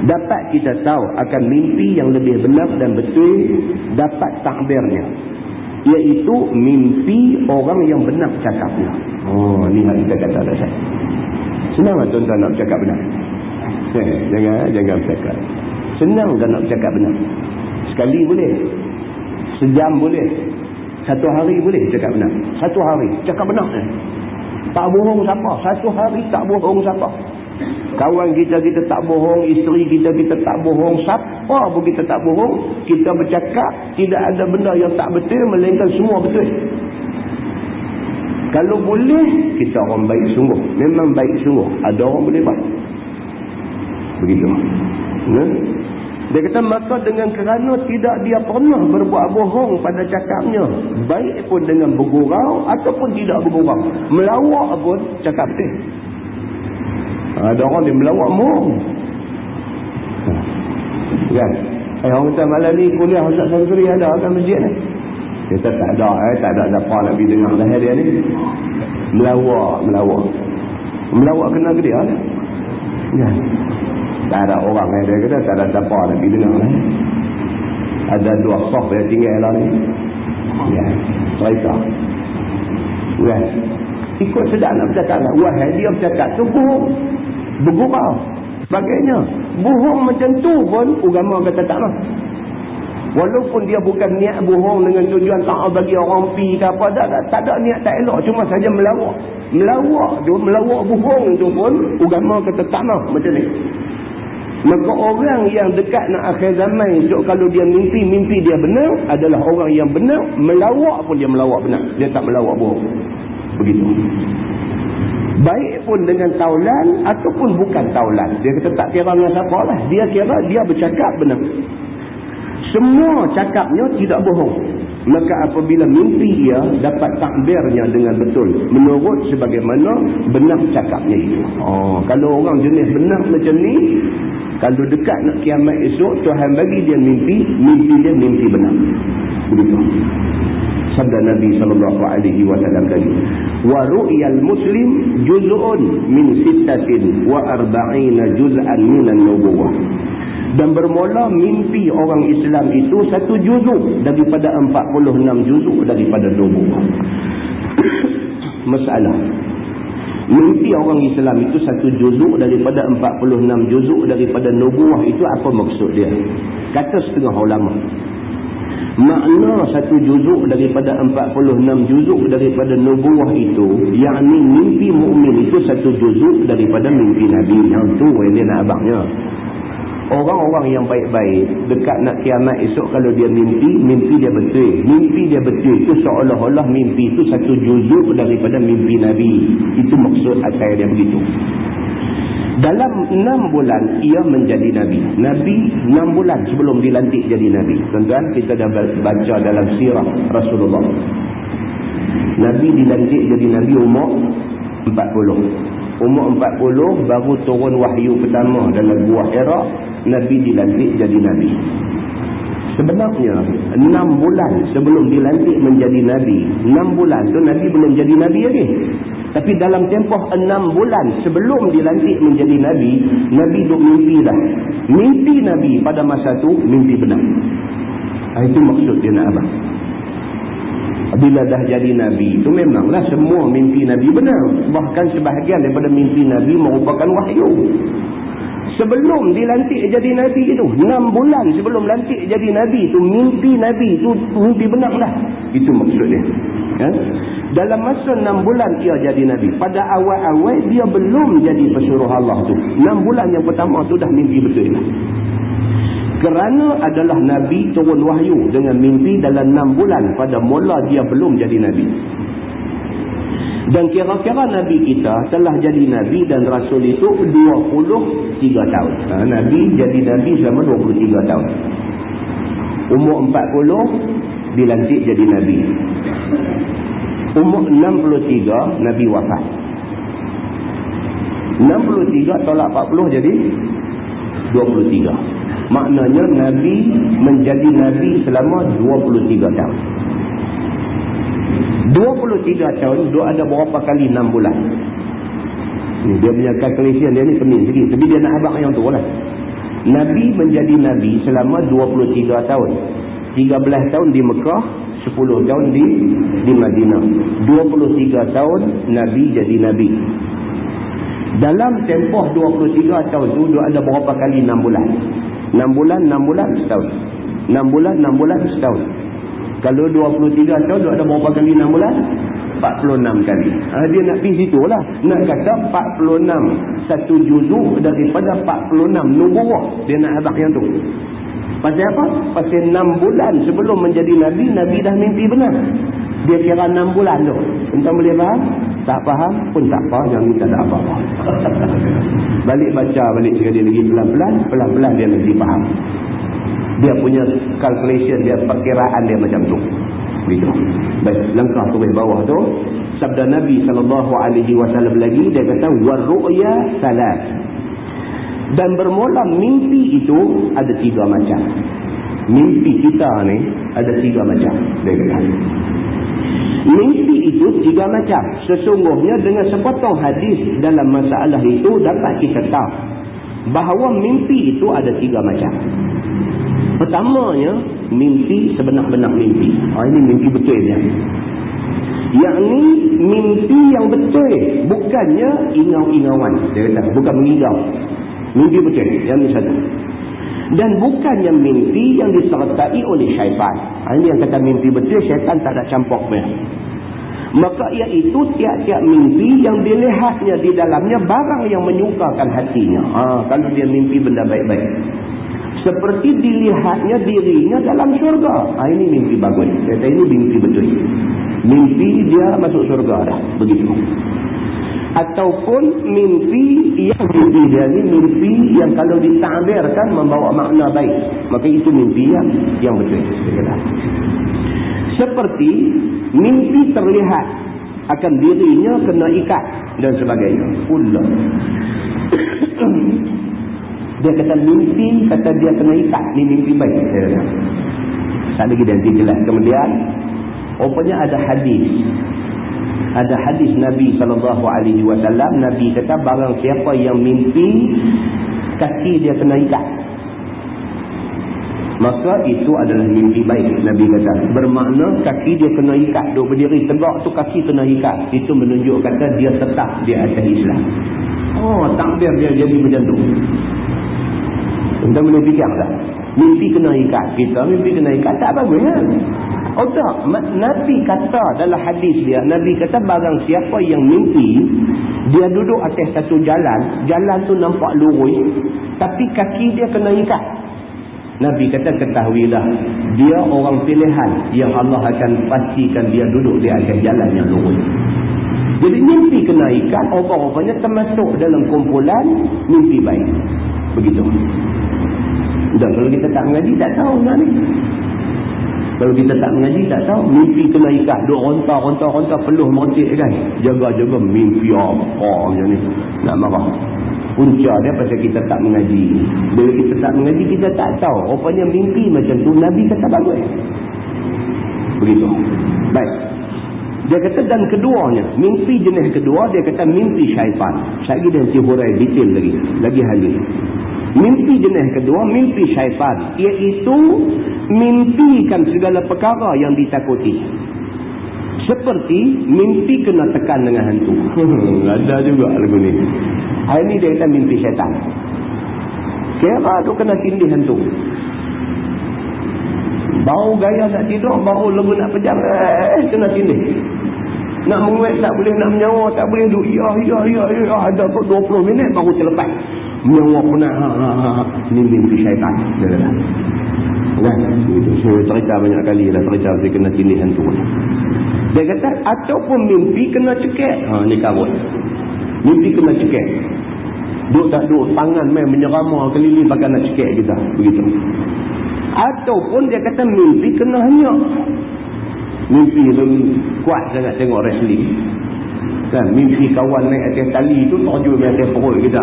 dapat kita tahu akan mimpi yang lebih benar dan betul dapat takbirnya, iaitu mimpi orang yang benar cakapnya. Oh, ni yang kita kata dah saya. Senang tak tuan-tuan nak bercakap benar? Jangan bercakap. Senang tak nak bercakap benar? Sekali boleh. Sejam boleh. Satu hari boleh cakap benar. Satu hari cakap benar. Tak bohong siapa. Satu hari tak bohong siapa. Kawan kita tak bohong. Isteri kita tak bohong. Siapa pun kita tak bohong. Kita bercakap tidak ada benda yang tak betul, melainkan semua betul. Kalau boleh, kita orang baik sungguh. Memang baik sungguh. Ada orang boleh buat. Begitu. Dia kata maka dengan kerana tidak dia pernah berbuat bohong pada cakapnya, baik pun dengan bergurau ataupun tidak bergurau, melawak pun cakap betul. Ada orang dia melawak bohong kan. Orang kata malam ni kuliah Ustaz Samsuri ada kat masjid ni. Kita tak ada apa nak pergi dengar dah dia ni. Melawak kena ke dia lah. Ya. Tak ada orang dia kata tak ada siapa nak pergi dengar lah. Ada dua soft yang tinggal lah ni. Ya, cerita. Ya. Ikut sedap nak bercakap lah. Wahai dia bercakap tu bohong. Bergurau. Sebagainya. Bohong macam tu pun agama kata tak lah. Walaupun dia bukan niat bohong dengan tujuan tak bagi orang pi ke apa. Tak ada niat tak elok. Cuma saja melawak. Melawak bohong tu pun agama kata tak lah. Macam ni. Maka orang yang dekat nak akhir zaman esok kalau dia mimpi dia benar adalah orang yang benar. Melawak pun dia melawak benar. Dia tak melawak bohong. Begitu. Baik pun dengan taulan ataupun bukan taulan. Dia kata tak kira dengan siapa lah. Dia kira dia bercakap benar. Semua cakapnya tidak bohong. Maka apabila mimpi ia dapat takbirnya dengan betul. Menurut sebagaimana benar cakapnya itu. Kalau orang jenis benar macam ni. Kalau dekat nak kiamat esok. Tuhan bagi dia mimpi. Mimpi dia mimpi benar. Begitu. Sabda Nabi SAW tadi. Wa ru'yal muslim juz'un min sittatin wa arba'ina juz'an minan nubuwah. Dan bermula mimpi orang Islam itu satu juzuk daripada 46 juzuk daripada nubuwah. Masalah. Mimpi orang Islam itu satu juzuk daripada 46 juzuk daripada nubuwah itu apa maksud dia? Kata setengah ulama. Makna satu juzuk daripada 46 juzuk daripada nubuwah itu, yakni mimpi mukmin itu satu juzuk daripada mimpi Nabi. Yang tu yang dia nak abangnya. Orang-orang yang baik-baik dekat nak kiamat esok kalau dia mimpi dia betul. Mimpi dia betul itu seolah-olah mimpi itu satu juzuk daripada mimpi Nabi. Itu maksud asal dia begitu. Dalam 6 bulan ia menjadi Nabi. Nabi 6 bulan sebelum dilantik jadi Nabi. Tuan-tuan, kita dah baca dalam sirah Rasulullah. Nabi dilantik jadi Nabi umur 40. Umur 40 baru turun wahyu pertama dalam Gua Hira. Nabi dilantik jadi Nabi. Sebenarnya 6 bulan sebelum dilantik menjadi Nabi. 6 bulan tu Nabi belum jadi Nabi lagi. Tapi dalam tempoh 6 bulan sebelum dilantik menjadi Nabi, Nabi duk mimpi dah. Mimpi Nabi pada masa tu mimpi benar. Itu maksud dia nak abang. Bila dah jadi Nabi itu memanglah semua mimpi Nabi benar. Bahkan sebahagian daripada mimpi Nabi merupakan wahyu. Sebelum dilantik jadi Nabi itu, 6 bulan sebelum lantik jadi Nabi itu, mimpi Nabi itu mimpi benar lah. Itu maksudnya. Ya? Dalam masa 6 bulan ia jadi Nabi. Pada awal-awal dia belum jadi pesuruh Allah tu. 6 bulan yang pertama tu dah mimpi betul lah. Kerana adalah Nabi turun wahyu dengan mimpi dalam 6 bulan. Pada mula dia belum jadi Nabi. Dan kira-kira Nabi kita telah jadi Nabi dan Rasul itu 23 tahun. Nabi jadi Nabi selama 23 tahun. Umur 40 dilantik jadi Nabi. Umur 63 Nabi wafat. 63 tolak 40 jadi 23. Maknanya Nabi menjadi Nabi selama 23 tahun. 23 tahun dia ada berapa kali 6 bulan. Dia punya calculation dia ni pening sikit. Tapi dia nak abang yang tu lah. Nabi menjadi Nabi selama 23 tahun. 13 tahun di Mekah, 10 tahun di Madinah. 23 tahun Nabi jadi Nabi. Dalam tempoh 23 tahun tu dia ada berapa kali 6 bulan. 6 bulan setahun. 6 bulan setahun. Kalau 23 tahun dia ada berapa kali 6 bulan? 46 kali. Dia nak pergi situ lah. Nak kata 46 satu juzuk daripada 46 nubuwah. Dia nak abang yang tu. Pasal apa? Pasal 6 bulan sebelum menjadi Nabi, Nabi dah mimpi benar. Dia kira 6 bulan tu. Entah boleh faham? Tak faham pun tak apa. Jangan minta tak apa-apa. Balik baca balik sekali lagi pelan-pelan dia nanti faham. Dia punya calculation dia, perkiraan dia macam tu. Begitu. Baik, langkah tulis bawah tu sabda Nabi SAW lagi, dia kata warru'ya salat. Dan bermula mimpi itu ada 3 macam. Mimpi kita ni ada 3 macam. Dia kata mimpi itu 3 macam. Sesungguhnya dengan sepotong hadis dalam masalah itu dapat kita tahu bahawa mimpi itu ada 3 macam. Pertamanya, mimpi sebenar-benar mimpi. Ini mimpi betul dia. Yang ni mimpi yang betul, bukannya ingau-ingauan. Dia kata bukan mengigau. Mimpi betul. Yang ni satu. Dan bukannya mimpi yang disertai oleh syaitan. Ini yang kata mimpi betul, syaitan tak ada campur punya. Maka iaitu tiap-tiap mimpi yang dilihatnya di dalamnya barang yang menyukakan hatinya. Kalau dia mimpi benda baik-baik, seperti dilihatnya dirinya dalam syurga. Ini mimpi bagus. Kata ini mimpi betul. Mimpi dia masuk syurga dah. Begitu. Ataupun mimpi yang mimpi dia ni mimpi yang kalau ditakbirkan membawa makna baik. Maka itu mimpi yang betul. Seperti mimpi terlihat akan dirinya kena ikat dan sebagainya. Pula dia kata mimpi, kata dia kena ikat, ni mimpi baik. Tak lagi nanti jelas. Kemudian rupanya ada hadis Nabi SAW. Nabi kata barang siapa yang mimpi kaki dia kena ikat, maka itu adalah mimpi baik. Nabi kata bermakna kaki dia kena ikat, duk berdiri tegak tu kaki kena ikat. Itu menunjuk kata dia tetap di atas Islam. Takbir dia jadi macam tu. Kita boleh fikir tak? Mimpi kena ikat. Kita mimpi kena ikat tak bagus kan? Tak. Nabi kata dalam hadis dia, Nabi kata barang siapa yang mimpi dia duduk atas satu jalan tu nampak lurus, tapi kaki dia kena ikat. Nabi kata ketahuilah dia orang pilihan yang Allah akan pastikan dia duduk di atas jalan yang lurus. Jadi mimpi kena ikat orang-orangnya termasuk dalam kumpulan mimpi baik. Begitu. Dan kalau kita tak mengaji tak tahu nak ni. Kalau kita tak mengaji tak tahu mimpi kena ikat, duk ronta peluh mercik kan. Jaga-jaga mimpi apa macam ni. Nak marah. Punca dia pasal kita tak mengaji. Bila kita tak mengaji kita tak tahu. Rupanya mimpi macam tu Nabi kata bagus. Begitu. Baik. Dia kata dan keduanya, mimpi jenis kedua dia kata mimpi syaitan. Sekali dia nanti hurai detail lagi halus. Mimpi jenis kedua mimpi syaitan, iaitu mimpikan segala perkara yang ditakuti. Seperti mimpi kena tekan dengan hantu. Ada juga lagu ni. Ini dia kata mimpi syaitan. Kira tu kena tindih hantu. Bau gaya nak tidur, bau lembu nak pejam, kena tindih. Nak menguat tak boleh, nak menyawa tak boleh. Ya. Ada kot 20 minit baru terlepas. Menyawa penat. Ini mimpi syaitan. Kan? Saya cerita banyak kali dah cerita dia kena tindih hantu. Dia kata ataupun mimpi kena cekek. Ni karut. Mimpi kena cekek. Duk tak duk tangan main menyerama keliling pakai nak cekek kita. Begitu. Ataupun dia kata mimpi kena hanyak. Mimpi kuat sangat tengok wrestling. Kan? Mimpi kawan naik atas tali tu terjun di atas perut kita.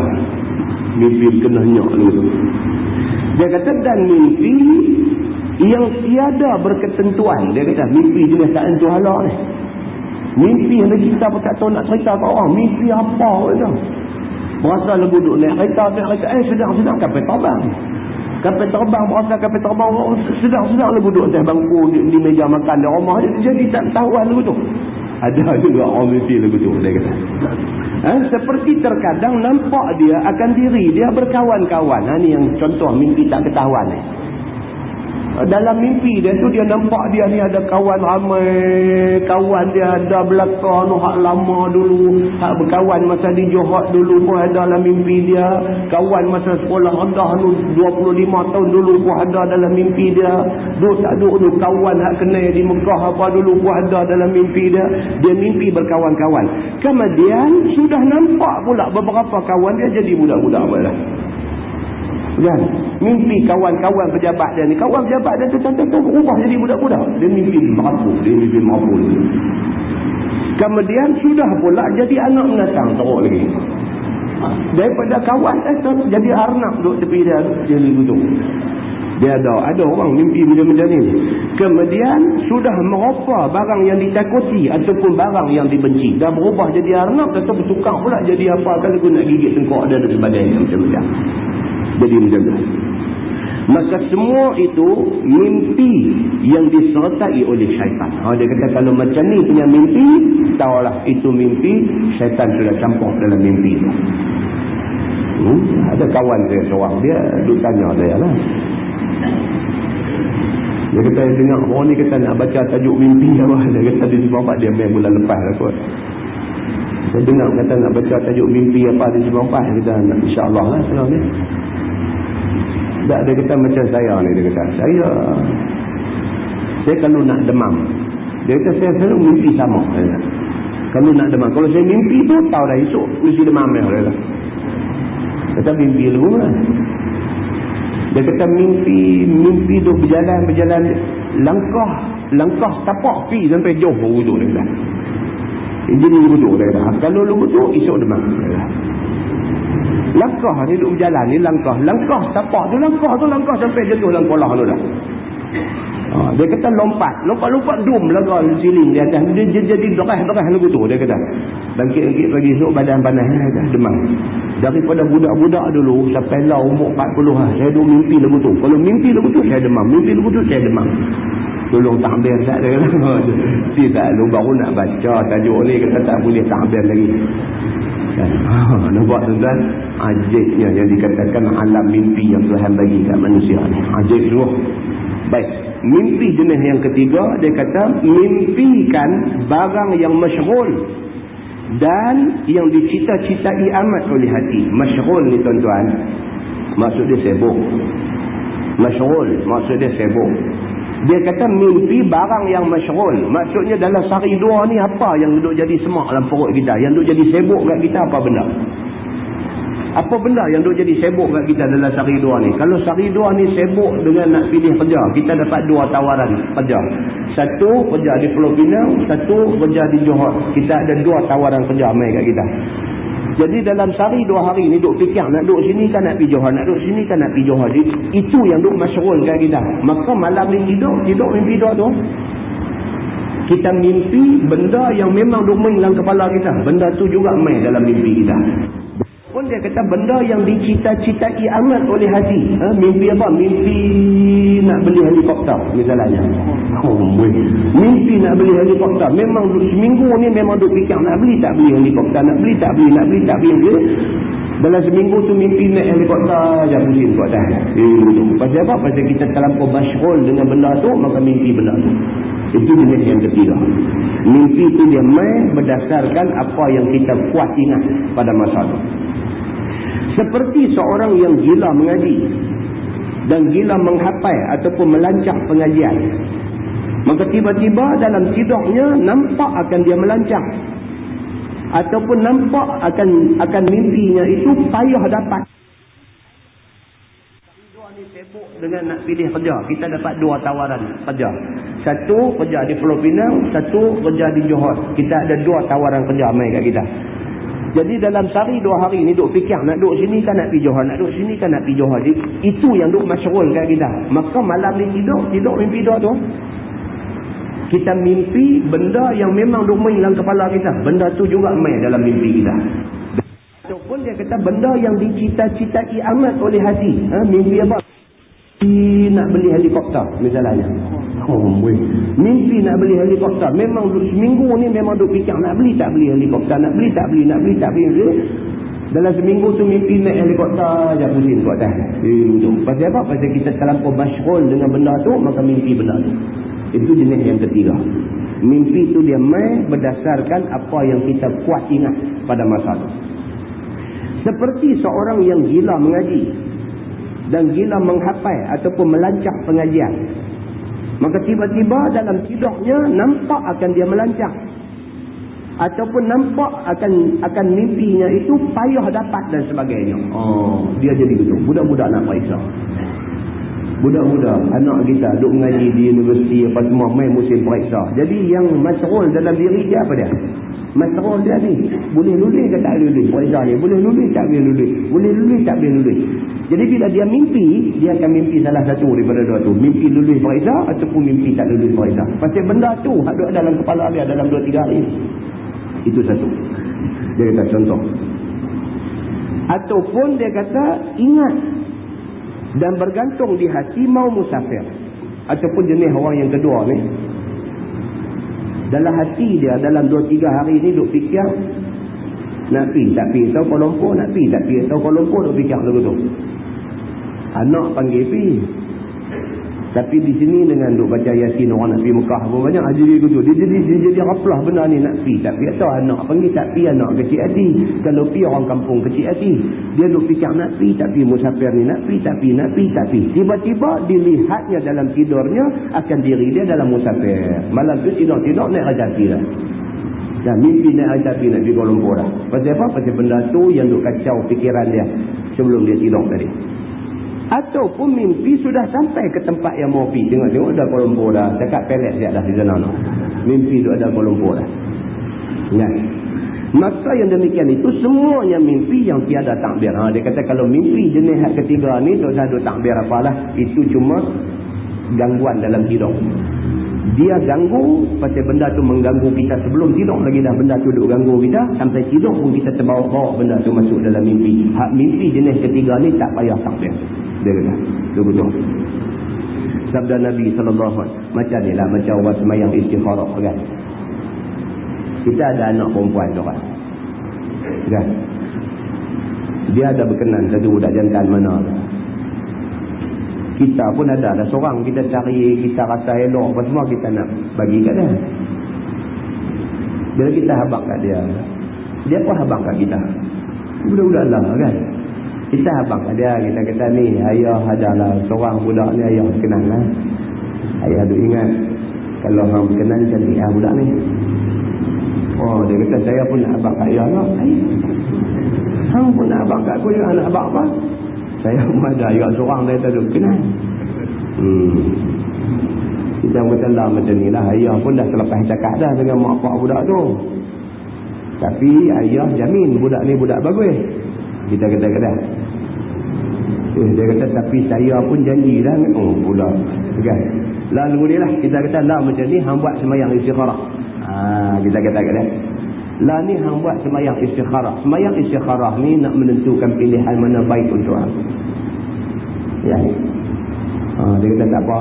Mimpi kena hanyak tu. Dia kata dan mimpi yang tiada berketentuan. Dia kata mimpi jenis tak entu halak ni. Mimpi yang kita pun tak tahu nak cerita kat orang. Mimpi apa kata. Berasa lagu duduk naik kereta. Sedang kapal terbang. Kapal terbang, berasa kapal terbang. Sedang lagu duduk atas bangku di meja makan di rumah. Jadi tak tahu lagu tu. Ada juga orang mimpi lagu tu. Dia kata. Seperti terkadang nampak dia akan diri dia berkawan-kawan. Ini yang contoh mimpi tak ketahuan ni. Dalam mimpi dia tu dia nampak dia ni ada kawan ramai. Kawan dia ada belakang tu hak lama dulu. Hak berkawan masa di Johor dulu pun ada dalam mimpi dia. Kawan masa sekolah rendah tu 25 tahun dulu pun ada dalam mimpi dia. Duk tak duk tu kawan hak kenal di Mekah apa dulu pun ada dalam mimpi dia. Dia mimpi berkawan-kawan. Kemudian sudah nampak pula beberapa kawan dia jadi budak-budak pula. Kan? Mimpi kawan-kawan pejabat dia ni. Kawan pejabat dia tu contoh berubah jadi budak-budak. Dia mimpi merapu. Kemudian sudah pula jadi anak menatang teruk lagi. Daripada kawan jadi arnab duduk tepi dia. Dia begitu. Dia ada orang mimpi macam ni. Kemudian sudah merupa barang yang ditakuti ataupun barang yang dibenci. Dah berubah jadi arnab atau bertukar pula jadi apa. Kalau aku nak gigit tengkok dia dan sebagainya macam-macam. Jadi macam tu. Maka semua itu mimpi yang disertai oleh syaitan. Dia kata kalau macam ni punya mimpi, tahulah itu mimpi, syaitan sudah campur dalam mimpi itu. Ada kawan saya seorang, dia duk tanya saya lah. Dia kata dengar orang ni kata nak baca tajuk mimpi apa. Dia kata di sebab dia main bulan lepas lah kot. Saya dengar kata nak baca tajuk mimpi apa di sebab dia kata insya-Allah lah senang ni. Tak, dia kata macam saya ni, dia kata saya kalau nak demam, dia kata saya selalu mimpi sama. Kalau nak demam, kalau saya mimpi tu tahu dah esok mesti demam dia kata. Kata mimpi lu lah. Dia kata mimpi tu berjalan langkah tapak pi sampai jauh begitu dia kata. Jadi begitu dia kata. Kalau lu begitu esok demam dia kata. Langkah ni duk berjalan ni langkah tapak tu langkah sampai jatuh dalam kolah tu dah. Dia kata lompat dum laga siling di atas dia jadi derah lagu tu dia kata. Bangkit pagi esok badan panas dah demam. Daripada budak-budak dulu sampai lah umur 40 saya duk mimpi lagu tu. Kalau mimpi lagu tu saya demam, mimpi lagu tu saya demam. Tolong takbir tak dia kata. Tidak lu baru nak baca tajuk ni kata tak boleh takbir lagi. Nampak tuan-tuan, ajaibnya yang dikatakan alam mimpi yang Tuhan bagi kat manusia ni. Ajaib semua. Baik, mimpi jenis yang ketiga, dia kata mimpikan barang yang masyghul dan yang dicita-citai amat oleh hati. Masyghul ni tuan-tuan, maksud dia sibuk. Masyghul maksud dia sibuk. Dia kata mimpi barang yang masyghul. Maksudnya dalam sehari dua ni apa yang duduk jadi semak dalam perut kita, yang duduk jadi sibuk kat kita, apa benda? Apa benda yang duduk jadi sibuk kat kita dalam sehari dua ni? Kalau sehari dua ni sibuk dengan nak pilih kerja, kita dapat dua tawaran kerja. Satu kerja di Pulau Pinang, satu kerja di Johor. Kita ada dua tawaran kerja mai kat kita. Jadi dalam sehari 2 hari ni duk fikir nak duduk sini kan nak pergi Johor, nak duduk sini kan nak pergi Johor. Itu yang duk masyghul kat kita. Maka malam ni tidur mimpi dua tu. Kita mimpi benda yang memang duk main dalam kepala kita. Benda tu juga main dalam mimpi kita. Pun dia kata benda yang dicita-citai amat oleh hati. Mimpi apa? Mimpi nak beli helikopter misalnya. Mimpi nak beli helikopter. Memang seminggu ni memang duk fikir nak beli tak beli helikopter, nak beli tak beli. Dalam seminggu tu mimpi naik helikopter je pusing kat atas. Pasal apa? Pasal kita terlampau masyghul dengan benda tu, maka mimpi benda tu. Itu jenis yang ketiga. Mimpi tu dia main berdasarkan apa yang kita kuat ingat pada masa tu. Seperti seorang yang gila mengaji dan gila menghafal ataupun melancang pengajian. Maka tiba-tiba dalam tidurnya nampak akan dia melancang. Ataupun nampak akan mimpinya itu payah dapat. Dua ni sibuk dengan nak pilih kerja. Kita dapat dua tawaran kerja. Satu kerja di Pulau Pinang, satu kerja di Johor. Kita ada dua tawaran kerja mai kat kita. Jadi dalam sehari 2 hari ni duk fikir nak duduk sini kan nak pergi Johor, nak duduk sini kan nak pergi Johor. Itu yang duk masyghul kat kita. Maka malam ni tidur mimpi dua tu. Kita mimpi benda yang memang duk main dalam kepala kita. Benda tu juga main dalam mimpi kita. Ataupun dia kata benda yang dicita-citai amat oleh hati. Mimpi apa? Nak beli helikopter misalnya. Mimpi nak beli helikopter. Memang seminggu ni memang duk fikir nak beli tak beli helikopter, nak beli tak beli. Dalam seminggu tu mimpi naik helikopter je pusing kat atas. Pasal apa? Pasal kita terlampau masyghul dengan benda tu, maka mimpi benda tu. Itu jenis yang ketiga. Mimpi tu dia main berdasarkan apa yang kita kuat ingat pada masa tu. Seperti seorang yang gila mengaji dan gila menghafal ataupun melancang pengajian. Maka tiba-tiba dalam tidurnya nampak akan dia melancang. Ataupun nampak akan mimpinya itu payah dapat dan sebagainya. Dia jadi betul. Budak-budak nak periksa. Budak-budak, anak kita duk mengaji di universiti apa semua, main musim periksa. Jadi yang masyghul dalam diri dia apa dia? Masyghul dia ni, boleh lulus ke tak lulus periksa ni? Boleh lulus tak boleh lulus? Boleh lulus tak boleh lulus? Jadi bila dia mimpi, dia akan mimpi salah satu daripada dua tu. Mimpi lulus periksa ataupun mimpi tak lulus periksa. Pasal benda tu ada dalam kepala dia dalam 2-3 hari. Itu satu. Dia kata contoh. Ataupun dia kata ingat Dan bergantung di hati mau musafir. Ataupun jenis orang yang kedua ni. Dalam hati dia, dalam 2-3 hari ni duk fikir, nak pergi tak pergi tahu Kuala Lumpur, nak pergi tak pergi tahu Kuala Lumpur, duk fikir lagu tu. Anak panggil pergi. Tapi di sini dengan duk baca Yasin orang nak pergi Mekah pun banyak jadi gitu. Dia jadi raplah benda ni nak pergi tak pergi tahu anak panggil tak pergi, anak kecil hati. Kalau pergi orang kampung kecil hati. Dia duk fikir nak pergi tak pergi, musafir ni nak pergi tak pergi, nak pergi tak pergi. Tiba-tiba dilihatnya dalam tidurnya akan diri dia dalam musafir. Malam tu tidur-tidur naik rezeki dah. Dan mimpi naik rezeki nak pergi Kuala Lumpur dah. Pasal apa? Pasal benda tu yang duk kacau fikiran dia sebelum dia tidur tadi. Ataupun mimpi sudah sampai ke tempat yang mau pergi. Tengok dah Kuala Lumpur dah. Cakap pelet siap dah di sana. Mimpi tu ada Kuala Lumpur dah. Ingat. Maka yang demikian itu semuanya mimpi yang tiada takbir. Dia kata kalau mimpi jenis ketiga ni tak usah ada takbir apalah. Itu cuma gangguan dalam tidur. Dia ganggu pasal benda tu mengganggu kita sebelum tidur lagi dah. Benda tu duk ganggu kita sampai tidur pun kita terbawa-bawa benda tu masuk dalam mimpi. Hak mimpi jenis ketiga ni tak payah takbir. Dia kata tu betul. Sabda Nabi SAW macam ni lah, macam orang semayang istikharah kan. Kita ada anak perempuan tu kan. Dia ada berkenan satu budak jantan mana. Kita pun ada seorang kita cari, kita rasa elok apa semua kita nak bagi kat dia. Bila kita habaq kat dia pun habaq kat kita. Budak-budak lah kan. Kita habaq kat dia, kita kata ni ayah adalah seorang budak ni ayah kenal lah. Ayah duk ingat kalau hang kenal cantik budak ni. Oh dia kata saya pun nak habaq kat ayah lah. Hang pun nak habaq kat aku juga nak habaq apa? Saya pun ada ayat seorang dia tak ada kenal. Kita kata lah macam ni lah. Ayah pun dah selepas cakap dah dengan mak pak budak tu. Tapi ayah jamin budak ni budak bagus. Kita kata-kata. Dia kata tapi saya pun janji dah. Oh budak. Kan? Lalu dia lah. Kita kata lah macam ni hang buat semayang istikharah. Kita kata-kata. Lah ni hang buat semayang istikharah. Semayang istikharah ni nak menentukan pilihan mana baik untuk hang. Ya. Dia kata tak apa.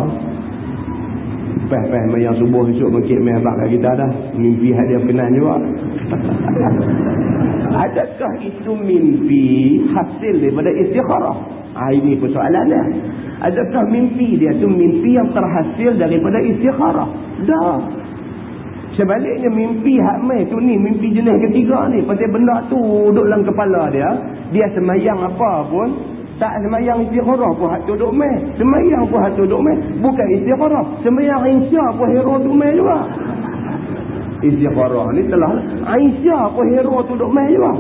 Lepas semayang subuh esok mungkin main abang kat kita dah. Mimpi hak dia berkenan juga. Adakah itu mimpi hasil daripada istikharah? Ini persoalan dia. Adakah mimpi dia tu mimpi yang terhasil daripada istikharah? Dah. Sebaliknya mimpi hak mai tu ni, mimpi jenis ketiga ni. Pasal benda tu duduk dalam kepala dia. Dia semayang apa pun. Tak semayang istikharah pun hak tu duduk mai. Semayang pun hak tu duduk mai. Bukan istikharah. Semayang Aisyah pun hero tu mai juga. Istikharah ni telah. Aisyah pun hero tu duduk mai juga.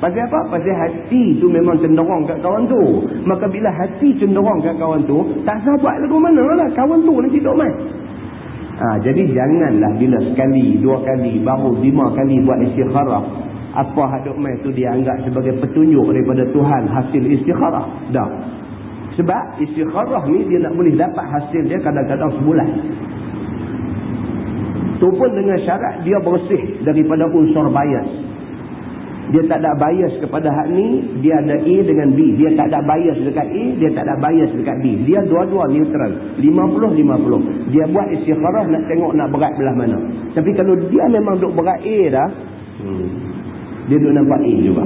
Pasal apa? Pasal hati tu memang cenderung kat kawan tu. Maka bila hati cenderung kat kawan tu, tak sahabat lagu mana lah. Kawan tu nanti duduk mai. Jadi janganlah bila sekali, 2 kali, baru 5 kali buat istikharah. Apa haduk mai tu dia anggap sebagai petunjuk daripada Tuhan hasil istikharah. Dah. Sebab istikharah ni dia nak boleh dapat hasil dia kadang-kadang sebulan. Tu pun dengan syarat dia bersih daripada unsur bias. Dia tak ada bias kepada hak ni, dia ada A dengan B. Dia tak ada bias dekat A, dia tak ada bias dekat B. Dia dua-dua neutral. 50-50. Dia buat istikharah nak tengok nak berat belah mana. Tapi kalau dia memang duk berat A dah, dia duk nampak A juga.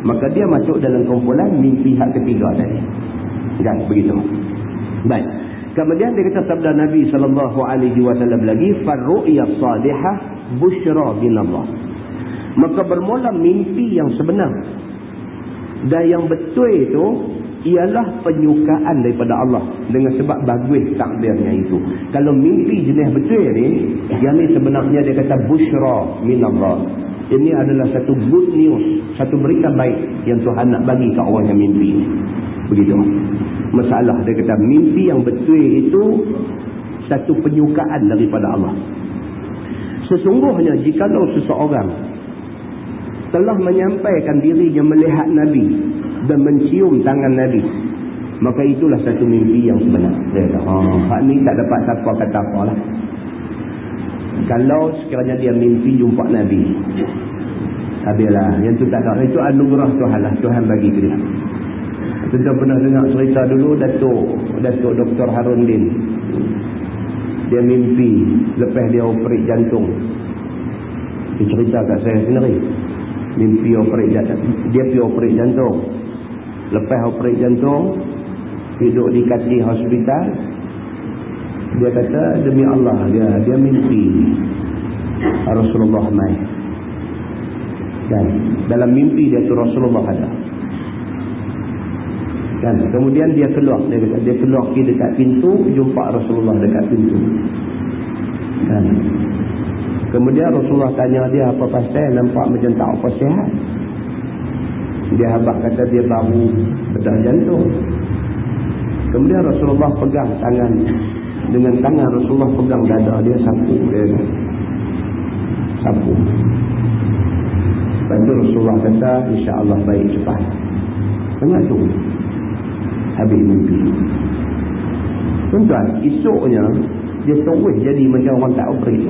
Maka dia masuk dalam kumpulan mimpi hak ketiga tadi. Kan? Begitu. Baik. Kemudian dia kata sabda Nabi SAW lagi, "Farru'ya salihah busyra binallah." Maka bermula mimpi yang sebenar dan yang betul itu ialah penyukaan daripada Allah dengan sebab bagus takdirnya itu. Kalau mimpi jenis betul ni, yang ni sebenarnya dia kata busyra minallah. Ini adalah satu good news, satu berita baik yang Tuhan nak bagi ke orang yang mimpi. Begitu. Masalah dia kata mimpi yang betul itu satu penyukaan daripada Allah. Sesungguhnya jikalau seseorang telah menyampaikan dirinya melihat Nabi dan mencium tangan Nabi, maka itulah satu mimpi yang sebenar. Dia kata, hak ni tak dapat siapa kata apa lah. Kalau sekiranya dia mimpi jumpa Nabi, habislah. Yang tu tak ada. Itu anugerah Tuhan lah. Tuhan bagi ke dia. Kita pernah dengar cerita dulu Datuk Dr. Harundin. Dia mimpi lepas dia operate jantung. Dia cerita kat saya sendiri. Mimpi dia pergi operate jantung. Lepas operate jantung, duduk di katil hospital. Dia kata demi Allah dia mimpi Rasulullah mai. Dan dalam mimpi dia tu Rasulullah ada. Dan kemudian dia keluar pergi dekat pintu, jumpa Rasulullah dekat pintu. Dan kemudian Rasulullah tanya dia apa pasal, nampak macam tak apa sihat. Dia habaq kata dia baru bedah jantung. Kemudian Rasulullah pegang tangan, dengan tangan Rasulullah pegang dada dia, sapu dia. Sapu. Lepas tu Rasulullah kata insya-Allah baik cepat. Tengah tu habis mimpi. Tuan-tuan, esoknya dia terus jadi macam orang tak operate.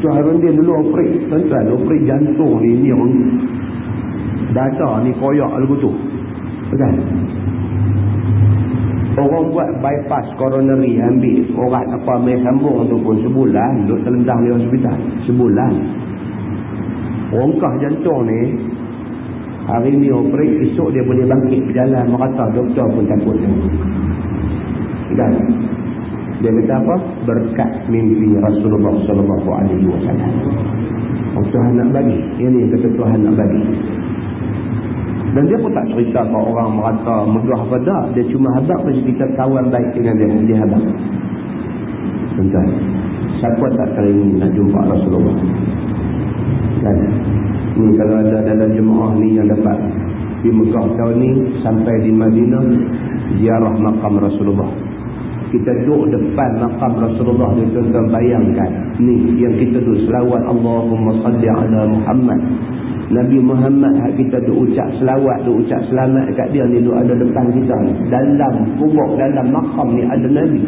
Tuan Harundin dulu operate, tuan-tuan, operate jantung ni orang dada ni koyak lagu tu. Betul? Orang buat bypass coronary, ambil urat apa main sambung tu pun sebulan duduk terlentang di hospital. Sebulan. Rongkah jantung ni hari ni operate, esok dia boleh bangkit berjalan merata, doktor pun takut. Dan dia kata apa? Berkat mimpi Rasulullah sallallahu alaihi wasallam. Tuhan nak bagi. Ini yang kata Tuhan nak bagi. Dan dia pun tak cerita ke orang merata megah pada, dia cuma habaq bagi kita kawan baik dengan dia habaq. Tuan-tuan, siapa tak teringin nak jumpa Rasulullah? Kan? Ni kalau ada dalam jemaah ni yang dapat di Mekah tahun ni sampai di Madinah ziarah makam Rasulullah. Kita duduk depan makam Rasulullah ni, tuan-tuan bayangkan ni yang kita duduk selawat Allahumma salli ala Muhammad. Nabi Muhammad kita duk ucap selawat, duk ucap selamat kat dia ni, duk ada depan kita ni. Dalam kubur, dalam makam ni ada Nabi.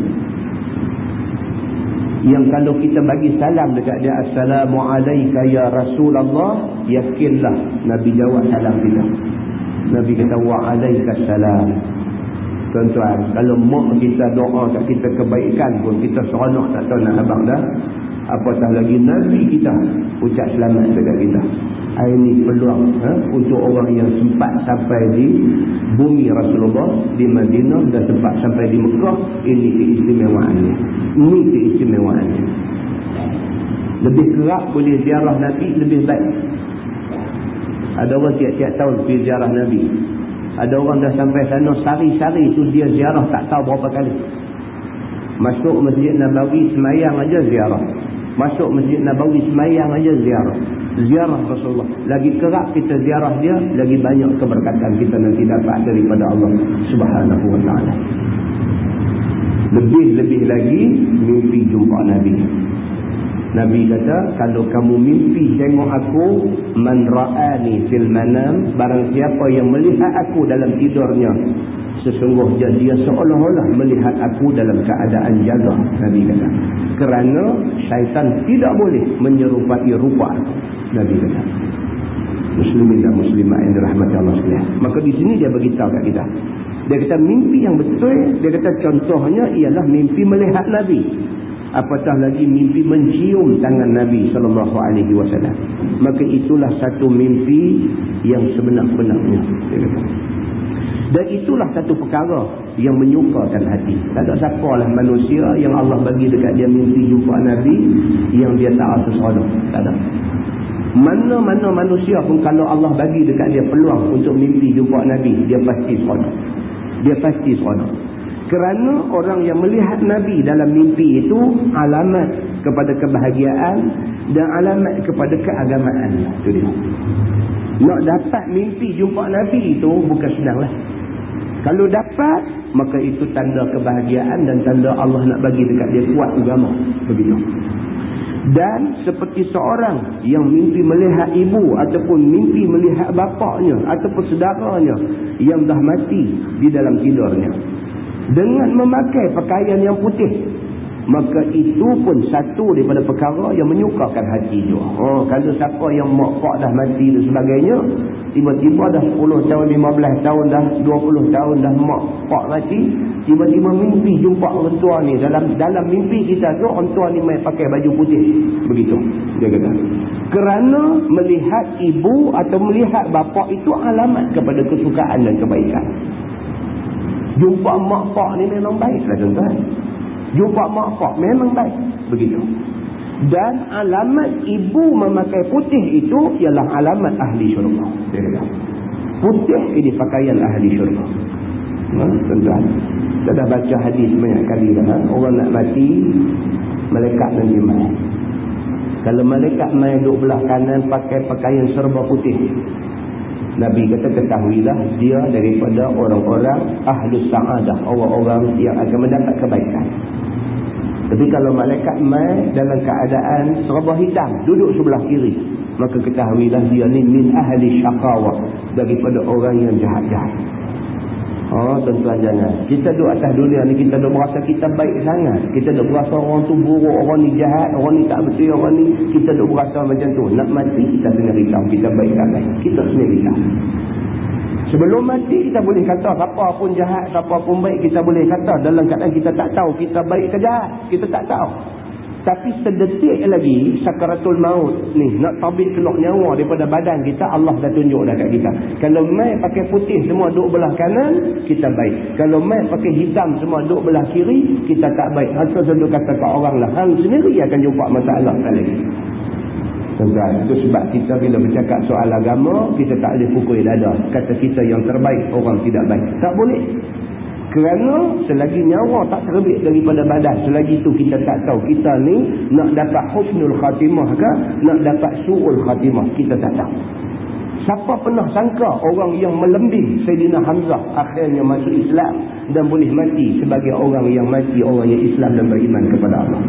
Yang kalau kita bagi salam dekat dia, Assalamualaikum ya Rasulullah, yakinlah Nabi jawab salam kita. Nabi kata waalaikumsalam. Tuan-tuan, kalau mak kita doa kat kita kebaikan pun kita seronok tak tahu nak habaq dah. Apatah lagi Nabi kita ucap selamat dekat kita. Ini peluang untuk orang yang sempat sampai di bumi Rasulullah di Madinah dan sempat sampai di Mekah. Ini keistimewaannya. Ini keistimewaannya. Lebih kerap boleh ziarah Nabi, lebih baik. Ada orang tiap-tiap tahun pergi ziarah Nabi. Ada orang dah sampai sana sehari-hari tu dia ziarah tak tahu berapa kali. Masuk Masjid Nabawi semayang aja ziarah. Masuk Masjid Nabawi semayang aja ziarah. Ziarah Rasulullah. Lagi kerap kita ziarah dia, lagi banyak keberkatan kita nanti dapat daripada Allah Subhanahu wa ta'ala. Lebih-lebih lagi mimpi jumpa Nabi. Nabi kata, kalau kamu mimpi tengok aku, man ra'ani fil manam, barang siapa yang melihat aku dalam tidurnya, sesungguhnya dia seolah-olah melihat aku dalam keadaan jaga. Nabi kata, kerana syaitan tidak boleh menyerupai rupa. Nabi kata, muslimin dan muslimat yang dirahmati Allah sekalian. Maka di sini dia beritahu kat kita, dia kata mimpi yang betul, dia kata contohnya ialah mimpi melihat Nabi. Apatah lagi mimpi mencium tangan Nabi SAW. Maka itulah satu mimpi yang sebenar-benarnya. Dan itulah satu perkara yang menyukakan hati. Tak ada siapa lah manusia yang Allah bagi dekat dia mimpi jumpa Nabi yang dia tak rasa seronok. Tak ada. Mana-mana manusia pun kalau Allah bagi dekat dia peluang untuk mimpi jumpa Nabi, dia pasti seronok. Dia pasti seronok. Kerana orang yang melihat Nabi dalam mimpi itu alamat kepada kebahagiaan dan alamat kepada keagamaan. Itu dia. Nak dapat mimpi jumpa Nabi itu bukan senanglah. Kalau dapat, maka itu tanda kebahagiaan dan tanda Allah nak bagi dekat dia kuat agama. Begitu. Dan seperti seorang yang mimpi melihat ibu ataupun mimpi melihat bapaknya ataupun saudaranya yang dah mati di dalam tidurnya, dengan memakai pakaian yang putih, maka itu pun satu daripada perkara yang menyukakan hati dia. Kalau siapa yang mak pak dah mati dan sebagainya, tiba-tiba dah 10 tahun, 15 tahun dah, 20 tahun dah mak pak mati, tiba-tiba mimpi jumpa orang tua ni. Dalam mimpi kita tu orang tua ni mai pakai baju putih. Begitu dia kata. Kerana melihat ibu atau melihat bapa itu alamat kepada kesukaan dan kebaikan. Jumpa mak pak ni memang baiklah tuan-tuan. Jumpa mak pak memang baik. Begitu. Dan alamat ibu memakai putih itu ialah alamat ahli syurga. Dia kata. Putih ini pakaian ahli syurga. Tuan-tuan, kita dah baca hadis banyak kali dah. Orang nak mati, malaikat nanti mai. Kalau malaikat mai duduk belah kanan pakai pakaian serba putih, Nabi kata ketahuilah dia daripada orang-orang ahlus sa'adah, orang-orang yang akan mendapat kebaikan. Tapi kalau malaikat mai dalam keadaan serba hitam, duduk sebelah kiri, maka ketahuilah dia ni min ahli syaqawah, daripada orang yang jahat-jahat. Tuan-tuan jangan. Kita duduk atas dunia ni, kita duduk berasa kita baik sangat. Kita duduk berasa orang tu buruk, orang ni jahat, orang ni tak betul, orang ni. Kita duduk berasa macam tu. Nak mati, kita sendiri tahu kita baik tak baik. Kita sendiri tahu. Sebelum mati, kita boleh kata siapa pun jahat, siapa pun baik, kita boleh kata. Dalam keadaan kita tak tahu kita baik ke jahat. Kita tak tahu. Tapi sedetik lagi sakaratul maut ni nak tabik keluar nyawa daripada badan kita, Allah dah tunjuk dah kat kita. Kalau mai pakai putih semua duduk belah kanan, kita baik. Kalau mai pakai hitam semua duduk belah kiri, kita tak baik. Asal selalu kata kat orang lah, hang sendiri akan jumpa masalah kali. Tuan-tuan, itu sebab kita bila bercakap soal agama, kita tak boleh pukul dada. Kata kita yang terbaik, orang tidak baik. Tak boleh. Kerana selagi nyawa tak terbit daripada badan, selagi itu kita tak tahu kita ni nak dapat husnul khatimah ke nak dapat su'ul khatimah, kita tak tahu. Siapa pernah sangka orang yang melembing Sayyidina Hamzah akhirnya masuk Islam dan boleh mati sebagai orang yang mati, orang yang Islam dan beriman kepada Allah.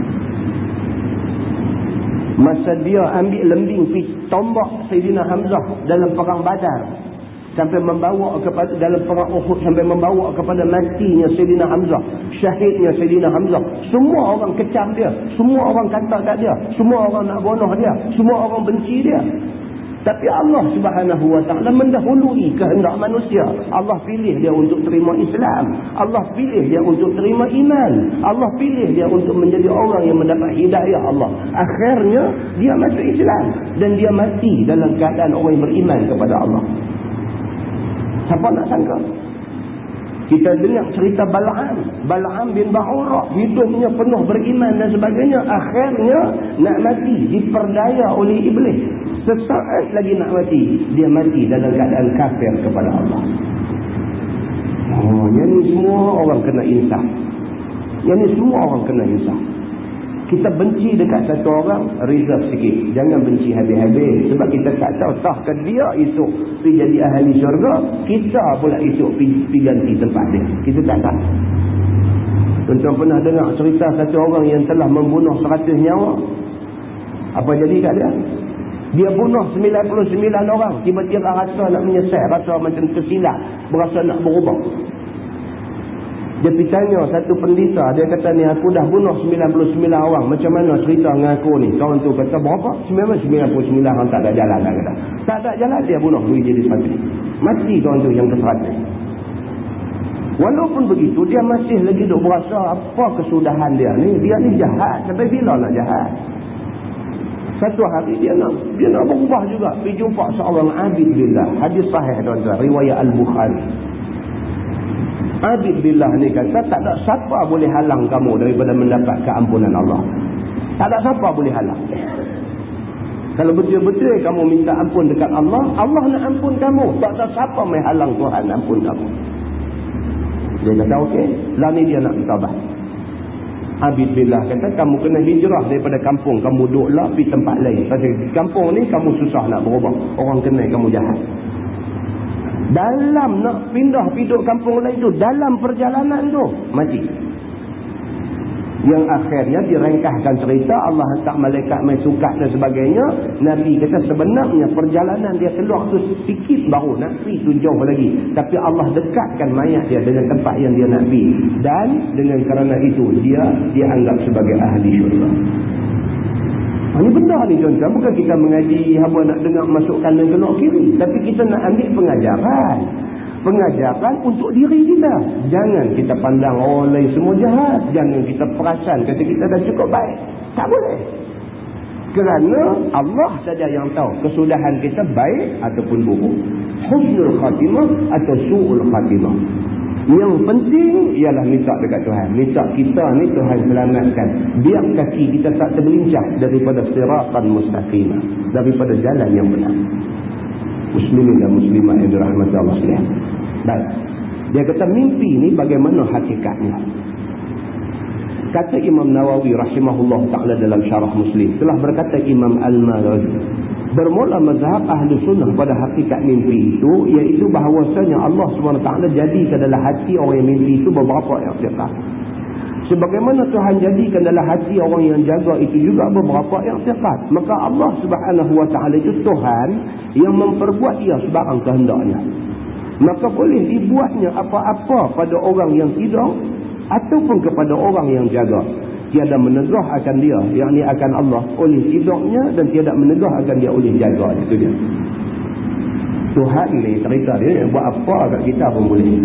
Masa dia ambil lembing tombak Sayyidina Hamzah dalam perang Badar, sampai membawa kepada dalam perang Uhud, sampai membawa kepada matinya Sayyidina Hamzah, syahidnya Sayyidina Hamzah. Semua orang kecam dia, semua orang kata kat dia, semua orang nak bunuh dia, semua orang benci dia. Tapi Allah Subhanahu wa taala mendahului kehendak manusia. Allah pilih dia untuk terima Islam, Allah pilih dia untuk terima iman, Allah pilih dia untuk menjadi orang yang mendapat hidayah Allah. Akhirnya dia masuk Islam dan dia mati dalam keadaan orang yang beriman kepada Allah. Siapa nak sangka? Kita dengar cerita Bal'am bin Ba'urah, hidupnya penuh beriman dan sebagainya. Akhirnya nak mati, diperdaya oleh iblis. Sesaat lagi nak mati, dia mati dalam keadaan kafir kepada Allah. Yang ni semua orang kena insaf. Yang ni semua orang kena insaf. Kita benci dekat satu orang, reserve sikit. Jangan benci habis-habis. Sebab kita tak tahu, tahkah dia esok pergi jadi ahli syurga, kita pula esok pergi ganti tempat dia. Kita tak tahu. Tuan-tuan pernah dengar cerita satu orang yang telah membunuh 100 nyawa? Apa jadi kat dia? Dia bunuh 99 orang. Tiba-tiba rasa nak menyesal, rasa macam tersilap, berasa nak berubah. Dia pergi tanya satu pendeta, dia kata ni aku dah bunuh 99 orang, macam mana cerita dengan aku ni? Kawan tu kata berapa? 99 orang tak ada jalan dah kata. Tak ada jalan, dia bunuh lui jadi 100. Mati kawan tu yang ke-100. Walaupun begitu, dia masih lagi duk berasa apa kesudahan dia ni. Dia ni jahat, sampai bila nak jahat? Satu hari dia nak berubah juga. Pergi jumpa seorang abid billah. Hadis sahih tuan-tuan, riwayat Al-Bukhari. Abid billah ni kata tak ada siapa boleh halang kamu daripada mendapat keampunan Allah. Tak ada siapa boleh halang. Kalau betul-betul kamu minta ampun dekat Allah, Allah nak ampun kamu. Tak ada siapa mai halang Tuhan ampun kamu. Dia kata okey, lah ni dia nak bertaubat. Abid billah kata kamu kena hijrah daripada kampung, kamu duduklah pergi tempat lain. Pasal di kampung ni kamu susah nak berubah. Orang kenal kamu jahat. Dalam nak pindah duduk kampung lain tu, dalam perjalanan tu mati. Yang akhirnya direngkahkan cerita, Allah hantar malaikat main sukat dan sebagainya. Nabi kata sebenarnya perjalanan dia keluar tu sikit baru nak pergi tu jauh lagi, tapi Allah dekatkan mayat dia dengan tempat yang dia nak pergi, dan dengan kerana itu dia dianggap sebagai ahli syurga. Ini benda ni tuan-tuan, bukan kita mengaji haba nak dengar masuk kanan keluar kiri, tapi kita nak ambil pengajaran untuk diri kita. Jangan kita pandang orang lain semua jahat, jangan kita perasan kata kita dah cukup baik. Tak boleh, kerana Allah saja yang tahu kesudahan kita baik ataupun buruk, husnul khatimah atau su'ul khatimah. Yang penting ialah minta dekat Tuhan, minta kita ni Tuhan selamatkan, biar kaki kita tak tergelincir daripada siratan mustaqimah, daripada jalan yang benar. Muslimin dan muslimat yang dirahmati Allah sekalian. Baik. Dia kata mimpi ni bagaimana hakikatnya? Kata Imam Nawawi rahimahullah ta'ala dalam syarah Muslim, telah berkata Imam Al-Mawardi, bermula mazhab ahli sunnah pada hakikat mimpi itu, iaitu bahawasanya Allah SWT jadikan dalam hati orang yang mimpi itu beberapa i'tiqad. Sebagaimana Tuhan jadikan dalam hati orang yang jaga itu juga beberapa i'tiqad. Maka Allah SWT itu Tuhan yang memperbuat ia sebarang kehendaknya. Maka boleh dibuatnya apa-apa pada orang yang tidur ataupun kepada orang yang jaga. Tiada menegah akan dia, yakni akan Allah, oleh tidurnya, dan tiada menegah akan dia oleh jaga. Itu dia. Tuhan ni cerita dia buat apa kat kita pun boleh.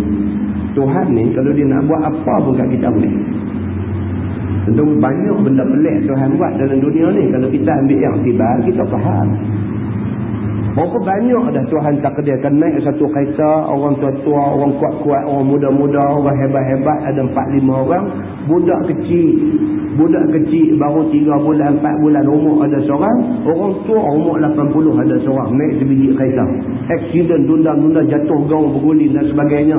Tuhan ni kalau dia nak buat apa pun kat kita boleh. Tentu banyak benda pelik Tuhan buat dalam dunia ni. Kalau kita ambil yang tiba, kita faham. Berapa banyak dah Tuhan takdirkan naik satu kereta, orang tua-tua, orang kuat-kuat, orang muda-muda, orang hebat-hebat, ada 4-5 orang. Budak kecil baru 3 bulan, 4 bulan umur ada seorang. Orang tua umur 80 ada seorang. Naik sebiji kereta. Aksiden, tunda-tunda, jatuh gaung, berguling dan sebagainya.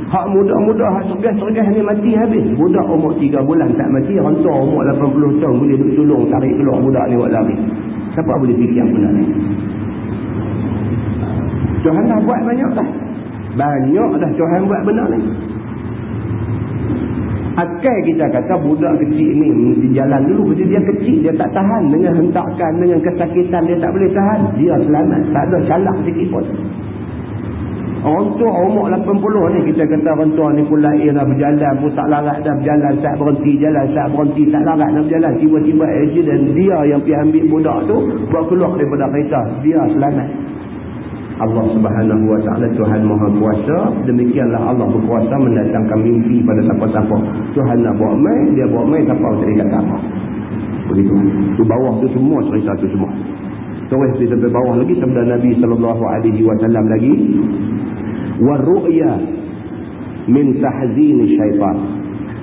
Hak muda-muda, hak sergah-sergah ni mati habis. Budak umur 3 bulan tak mati. Orang tua umur 80 tahun boleh duduk tolong tarik keluar budak ni buat lari. Siapa boleh fikir benda ni? Tuhan dah buat banyak dah. Banyak dah Tuhan buat benda ni. Akal kita kata budak kecil ni mesti jalan dulu. Kerana dia kecil, dia tak tahan dengan hentakan, dengan kesakitan, dia tak boleh tahan. Dia selamat, tak ada calak sikit pun. Orang tua umur 80 ni, kita kata orang tua ni pun lahir dah berjalan pun tak larat dah berjalan, tak berhenti jalan, tak berhenti, tak larat dah berjalan. Tiba-tiba accident, dia yang pergi ambil budak tu buat keluar daripada kereta, dia selamat. Allah Subhanahu Wa Taala Tuhan Maha Kuasa. Demikianlah Allah berkuasa mendatangkan mimpi pada siapa-siapa. Tuhan nak buat main, dia buat main, siapa tak dia kata apa. Begitu. Di bawah tu semua cerita tu semua. Terus di sampai bawah lagi sabda Nabi sallallahu alaihi wasallam lagi, "War-ru'ya min tahzin syaitan."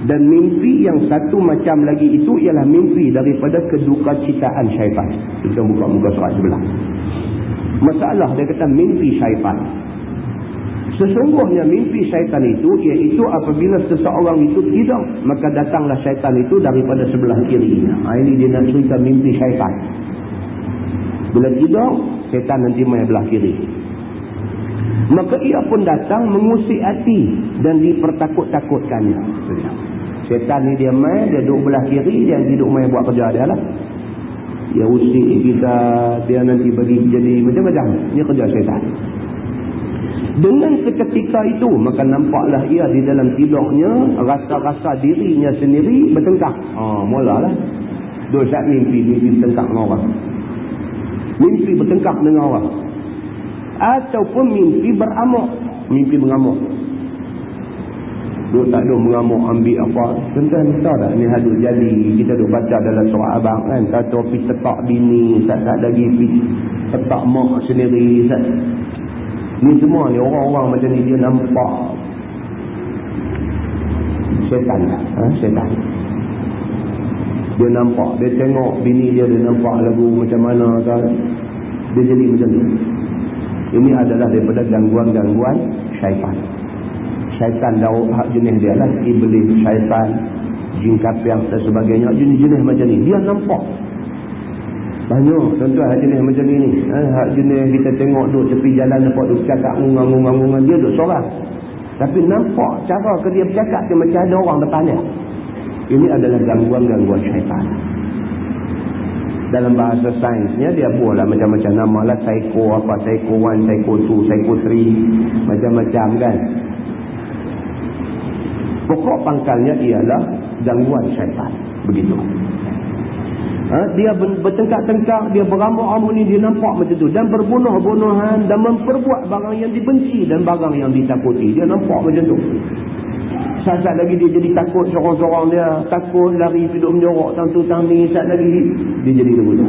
Dan mimpi yang satu macam lagi itu ialah mimpi daripada kedukacitaan syaitan. Kita buka muka surat sebelah. Masalah dia kata mimpi syaitan. Sesungguhnya mimpi syaitan itu iaitu apabila seseorang itu tidur, maka datanglah syaitan itu daripada sebelah kirinya. Ini dia nak cerita mimpi syaitan. Bila tidur, syaitan nanti main belah kiri. Maka ia pun datang mengusik hati dan dipertakut-takutkannya. Syaitan ni dia main, dia duduk belah kiri, dia duduk main buat kerja dia lah. Dia usik kita, dia nanti bagi jadi macam-macam. Ini kerja syaitan. Dengan seketika itu, maka nampaklah ia di dalam tidurnya, rasa-rasa dirinya sendiri bertengkar. Mulalah. Dosa mimpi bertengkar dengan orang. Mimpi bertengkar dengan orang. Ataupun mimpi beramuk. Mimpi mengamuk. Dia tak ada mengamuk ambil apa. Tuan-tuan tahu tak ni hadut jali. Kita duk baca dalam surah abang kan. Kata pergi tetak bini. Tak lagi pergi tetak mak sendiri. Ni semua ni orang-orang macam ni dia nampak syaitan lah. Syaitan. Dia nampak. Dia tengok bini dia nampak lagu macam mana. Dia jadi macam tu. Ini adalah daripada gangguan-gangguan syaitan. Syaitan hak jenis dia lah. Iblis, syaitan, jin kafir dan sebagainya. Jenis-jenis macam ni. Dia nampak. Banyak tuan-tuan hak jenis macam ni. Hak jenis kita tengok duduk tepi jalan, nampak duduk cakap ngungang-ngungang. Dia duduk seorang. Tapi nampak cara ke dia bercakap dia macam ada orang depan dia. Ini adalah gangguan-gangguan syaitan. Dalam bahasa sainsnya dia buatlah macam-macam nama lah. Psycho apa, Psycho 1, Psycho 2, Psycho 3, macam-macam kan. Pokok pangkalnya ialah gangguan syaitan. Begitu. Dia bertengkak-tengkak, dia beramak-amak ni, dia nampak macam tu. Dan berbunuh-bunuhan dan memperbuat barang yang dibenci dan barang yang ditakuti. Dia nampak macam tu. Saat lagi dia jadi takut seorang-seorang dia. Takut lari hidup menyorok tang tu tang ni. Saat lagi dia jadi begitu.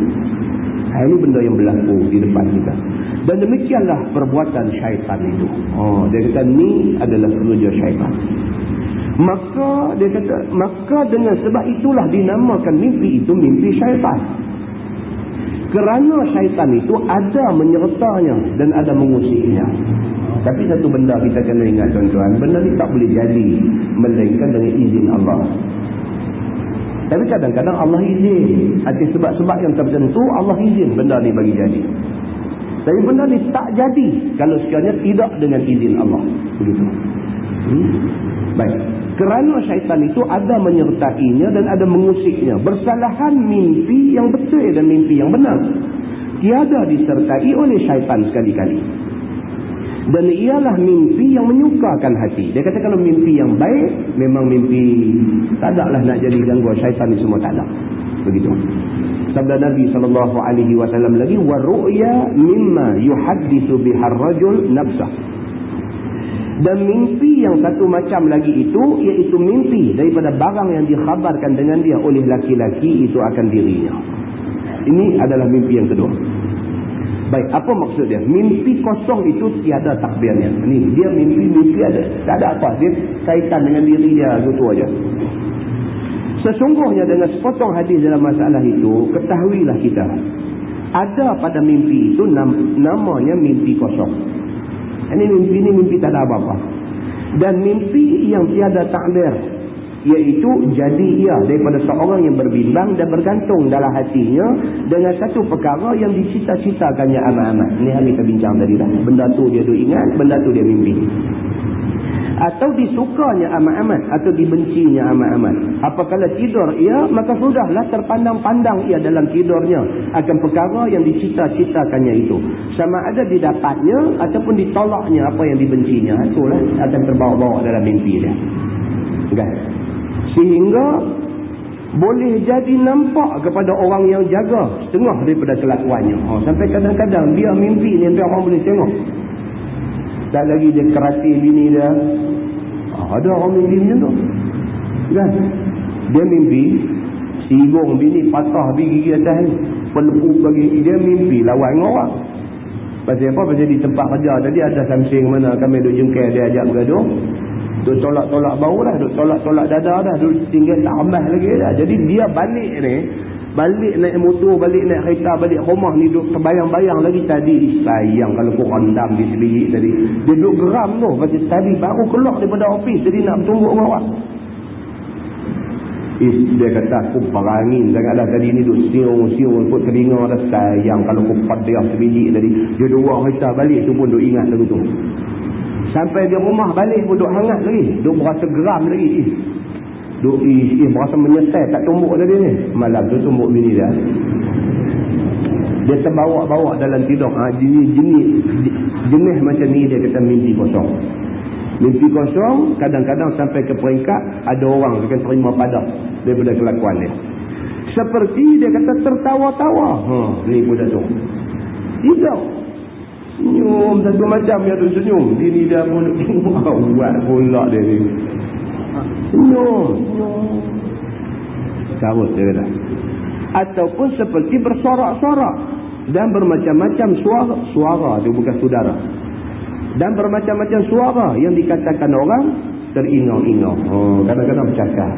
Ini benda yang berlaku di depan kita. Dan demikianlah perbuatan syaitan itu. Dia kata ni adalah kerja syaitan. Maka dia kata, maka dengan sebab itulah dinamakan mimpi itu mimpi syaitan. Kerana syaitan itu ada menyertanya dan ada mengusiknya. Tapi satu benda kita kena ingat tuan-tuan, benda ni tak boleh jadi melainkan dengan izin Allah. Tapi kadang-kadang Allah izin atas sebab-sebab yang tertentu, Allah izin benda ni bagi jadi. Tapi benda ni tak jadi kalau sekiranya tidak dengan izin Allah. Begitu. Baik. Kerana syaitan itu ada menyertainya dan ada mengusiknya. Bersalahan mimpi yang betul dan mimpi yang benar tiada disertai oleh syaitan sekali-kali. Dan ialah mimpi yang menyukakan hati. Dia kata kalau mimpi yang baik, memang mimpi tak ada lah nak jadi gangguan syaitan ni semua tak ada. Begitu. Sabda Nabi SAW lagi, wa ru'ya mimma yuhaddithu bihar rajul nafsah. Dan mimpi yang satu macam lagi itu, iaitu mimpi daripada barang yang dikhabarkan dengan dia oleh laki-laki itu akan dirinya. Ini adalah mimpi yang kedua. Baik, apa maksud dia? Mimpi kosong itu tiada takbirnya. Ini dia mimpi ada, tak ada apa. Dia kaitan dengan diri dia, itu aja. Sesungguhnya dengan sepotong hadis dalam masalah itu, ketahuilah kita, ada pada mimpi itu namanya mimpi kosong. Ini mimpi tak ada apa-apa. Dan mimpi yang tiada takbir, iaitu jadi ia daripada seorang yang berbimbang dan bergantung dalam hatinya dengan satu perkara yang dicita-citakannya amat-amat. Ini yang kita bincang tadi dah. Benda tu dia ingat, benda tu dia mimpi. Atau disukanya amat-amat, atau dibencinya amat-amat. Apabila tidur ia, maka sudahlah terpandang-pandang ia dalam tidurnya akan perkara yang dicita-citakannya itu. Sama ada didapatnya ataupun ditolaknya apa yang dibencinya. Itulah akan terbawa-bawa dalam mimpi dia. Kan? Sehingga boleh jadi nampak kepada orang yang jaga setengah daripada kelakuannya. Sampai kadang-kadang dia mimpi ni sampai orang boleh tengok. Tak lagi dia kerati bini dia. Ada orang mimpi macam tu. Kan? Dia mimpi sigong bini patah gigi atas ni. Pelepuk bagi. Dia mimpi lawan dengan orang. Pasal apa? Pasal di tempat kerja tadi ada samsing mana kami duduk jengkel dia ajak bergaduh. Duk tolak-tolak bau dah, duk tolak-tolak dada dah, duk tinggal tak ambah lagi dah. Jadi dia balik ni, balik naik motor, balik naik kereta, balik rumah ni duk terbayang-bayang lagi tadi. Sayang kalau kau rendam di sebiji tadi. Dia duk geram tu, pasal tadi baru keluar daripada ofis, jadi nak bertumbuk dengan orang. Dia kata aku perangin sangatlah tadi ni duk siung-siung ikut telinga dah. Sayang kalau kau padiah sebiji tadi. Dia dua kereta balik tu pun duk ingat lagu tu. Sampai dia rumah balik pun duk hangat lagi. Duk berasa geram lagi. Duk berasa menyesal tak tumbuk tadi ni. Malam tu tumbuk bini dia. Dia terbawa-bawa dalam tidur. Jenis macam ni dia kata mimpi kosong. Mimpi kosong kadang-kadang sampai ke peringkat ada orang akan terima padah daripada kelakuan dia. Seperti dia kata tertawa-tawa. Ni pun dah tu. Tidak. Senyum satu macam dia tu senyum. Dini dah pun buat pula dia ni. Senyum. Carut dia kata. Ataupun seperti bersorak-sorak dan bermacam-macam suara tu bukan saudara. Dan bermacam-macam suara yang dikatakan orang teringau-ingau. Kadang-kadang bercakap.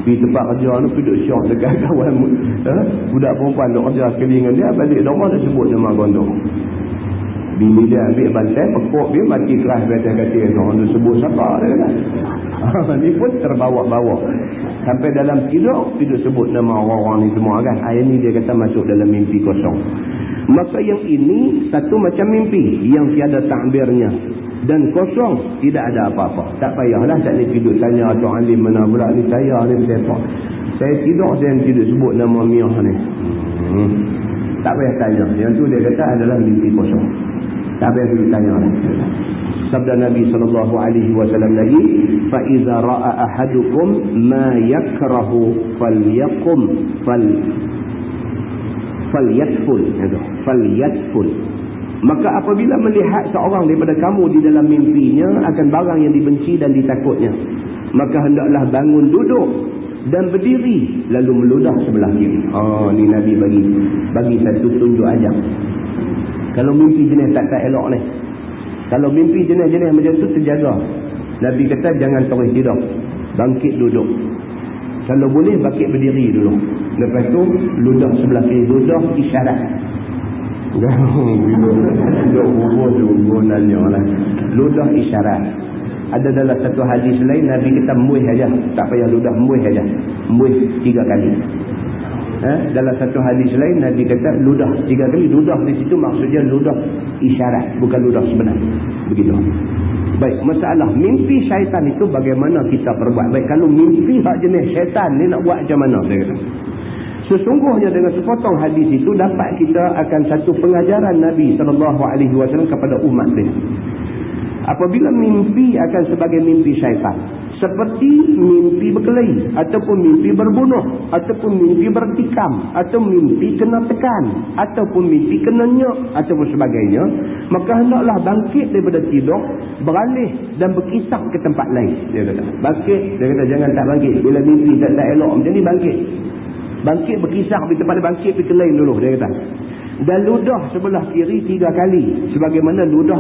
Di tempat kerja ni duduk syok dekat kawan budak perempuan duduk kerja sekali dengan dia, balik rumah dia sebut nama gondong. Bini dia ambil bantai, pekuk dia, mati keras batas katil. Orang tu sebut siapa dia kan. Ni pun terbawa-bawa. Sampai dalam tidur sebut nama orang-orang ni semua kan. Ini dia kata masuk dalam mimpi kosong. Maka yang ini satu macam mimpi yang tiada takbirnya. Dan kosong, tidak ada apa-apa. Tak payahlah tak ni tidur tanya Tok Alim mana pula ni saya ni siapa. Saya tidur sebut nama Miah ni. Tak payah tanya. Yang tu dia kata adalah mimpi kosong. Tak payah dulu tanya lah. Sabda Nabi SAW lagi, fa iza ra'a ahadukum ma yakrahu falyaqum falyatful. Maka apabila melihat seorang daripada kamu di dalam mimpinya akan barang yang dibenci dan ditakutnya, maka hendaklah bangun duduk dan berdiri lalu meludah sebelah kiri. Ni Nabi bagi satu tunjuk ajar. Kalau mimpi jenis tak elok ni, kalau mimpi jenis-jenis macam tu terjaga. Nabi kata jangan terus tidur, bangkit duduk. Kalau boleh bangkit berdiri dulu. Lepas tu ludah sebelah kiri. Ludah isyarat. Ludah isyarat. Ada dalam satu hadis lain Nabi kata muih aja, tak payah ludah, muih aja. Muih 3 kali. Dalam satu hadis lain Nabi kata ludah 3 kali. Ludah di situ maksudnya ludah isyarat, bukan ludah sebenar. Begitu. Baik, masalah mimpi syaitan itu bagaimana kita perbuat. Baik, kalau mimpi hak jenis syaitan ni nak buat macam mana saya kata. Sesungguhnya dengan sepotong hadis itu dapat kita akan satu pengajaran Nabi SAW kepada umat dia. Apabila mimpi akan sebagai mimpi syaitan, seperti mimpi berkelahi, ataupun mimpi berbunuh, ataupun mimpi bertikam, atau mimpi kena tekan, ataupun mimpi kena nyok, ataupun sebagainya, maka hendaklah bangkit daripada tidur, beralih dan berkisah ke tempat lain. Dia kata, bangkit, dia kata jangan tak bangkit. Bila mimpi tak elok macam ni, bangkit. Bangkit berkisah pergi tempat dia, bangkit pergi ke lain dulu, dia kata. Dan ludah sebelah kiri 3 kali, sebagaimana ludah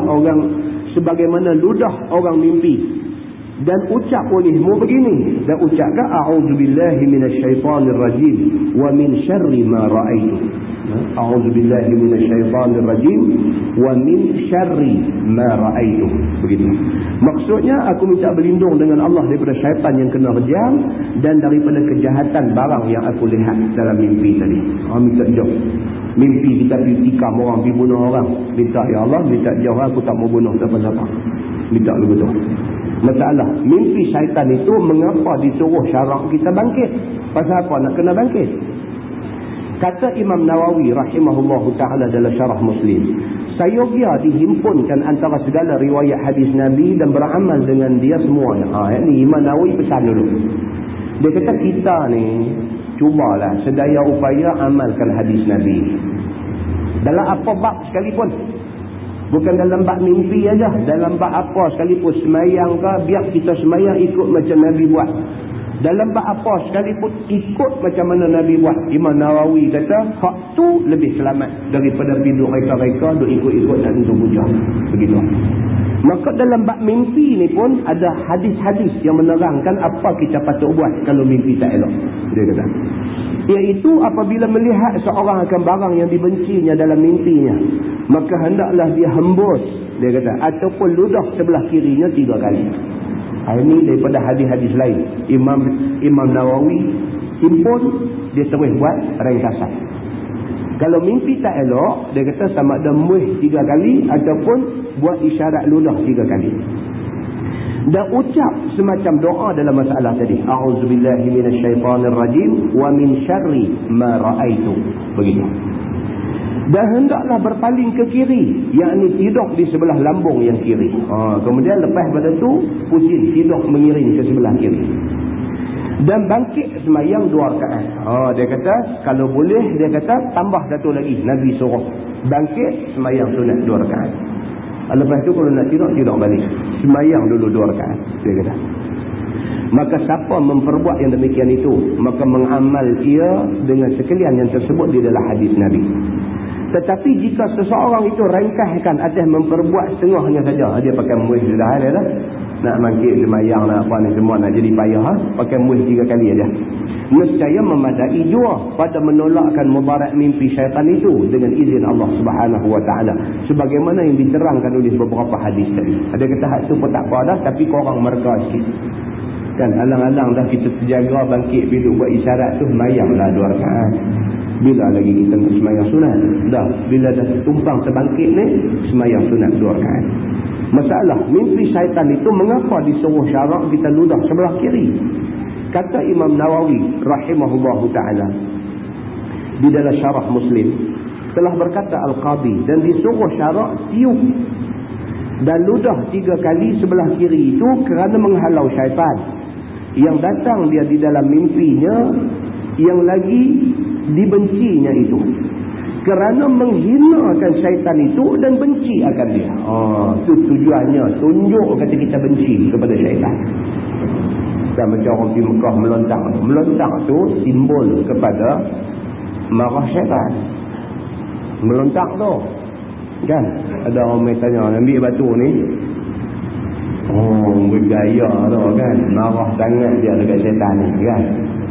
orang mimpi. Dan ucap olehmu begini, dan ucapkan a'udzubillahi minasyaitanirrajim wa min syarri ma ra'aitu. A'udzubillahi minasyaitanirrajim wa min syarri ma ra'aitu. Begitu. Maksudnya aku minta berlindung dengan Allah daripada syaitan yang kena rejam dan daripada kejahatan barang yang aku lihat dalam mimpi tadi. Minta jauh. Mimpi kita pergi tikam orang, pergi bunuh orang. Minta, ya Allah, minta jauh aku tak mau bunuh siapa-siapa. Minta begitu. Masalah mimpi syaitan itu mengapa disuruh syarak kita bangkit? Pasal apa nak kena bangkit? Kata Imam Nawawi rahimahullahu ta'ala dalam syarah Muslim, sayogia dihimpunkan antara segala riwayat hadis Nabi dan beramal dengan dia semuanya. Ini Imam Nawawi pesan dulu. Dia kata kita ni cubalah sedaya upaya amalkan hadis Nabi dalam apa bab sekalipun. Bukan dalam bab mimpi aja, dalam bab apa sekalipun, semayang ke, biar kita semayang ikut macam Nabi buat. Dalam bab apa sekalipun ikut macam mana Nabi buat. Imam Nawawi kata hak tu lebih selamat daripada duduk reka-reka, duduk ikut-ikut dan untuk hujah. Begitu. Maka dalam bab mimpi ni pun ada hadis-hadis yang menerangkan apa kita patut buat kalau mimpi tak elok. Dia kata, iaitu apabila melihat seorang akan barang yang dibencinya dalam mimpinya, maka hendaklah dia hembus, dia kata, ataupun ludah sebelah kirinya 3 kali. Ini daripada hadis-hadis lain. Imam Nawawi himpun, dia terus buat ringkasan. Kalau mimpi tak elok, dia kata sama ada muih 3 kali ataupun buat isyarat ludah 3 kali. Dan ucap semacam doa dalam masalah tadi. A'udzubillahi minasyaitanirrajim wa min syarri ma ra'aitu. Begitu. Dan hendaklah berpaling ke kiri, yakni tidur di sebelah lambung yang kiri. Kemudian lepas pada tu pusing, tidur mengiring ke sebelah kiri. Dan bangkit semayang 2 rakaat. Dia kata kalau boleh, dia kata tambah satu lagi. Nabi suruh bangkit semayang sunat 2 rakaat. Lepas tu kalau nak tidur balik, semayang dulu 2 rakaat, dia kata. Maka siapa memperbuat yang demikian itu, maka mengamal ia dengan sekalian yang tersebut di dalam hadis Nabi. Tetapi jika seseorang itu ringkaskan atas memperbuat setengahnya saja, dia pakai muih sudah ada dah. Nak bangkit semayang nak apa ni semua nak jadi payah, pakai muih 3 kali aja. Nescaya memadai jua pada menolakkan mudarat mimpi syaitan itu dengan izin Allah Subhanahu wa taala, sebagaimana yang diterangkan oleh beberapa hadis tadi. Ada kata hak tu pun tak apa dah, tapi korang mereka sikit. Kan alang-alang dah kita terjaga bangkit bila buat isyarat tu, semayanglah 2 rakaat. Bila lagi kita nak semayang sunat? Dah, bila dah tumpang terbangkit ni, semayang sunat 2 rakaat. Masalah mimpi syaitan itu mengapa disuruh syarak kita ludah sebelah kiri? Kata Imam Nawawi rahimahullahu ta'ala di dalam syarah Muslim, telah berkata Al-Qadhi, dan disuruh syarak tiup dan ludah 3 kali sebelah kiri itu kerana menghalau syaitan yang datang dia di dalam mimpinya yang lagi dibencinya itu, kerana menghinakan syaitan itu dan benci akan dia. Itu tujuannya, tunjuk kata kita benci kepada syaitan. Dan macam orang pergi Mekah melontak. Melontak tu simbol kepada marah syaitan. Melontak tu kan, ada orang tanya, ambil batu ni, bergaya tu kan, marah sangat dia dekat syaitan ni kan,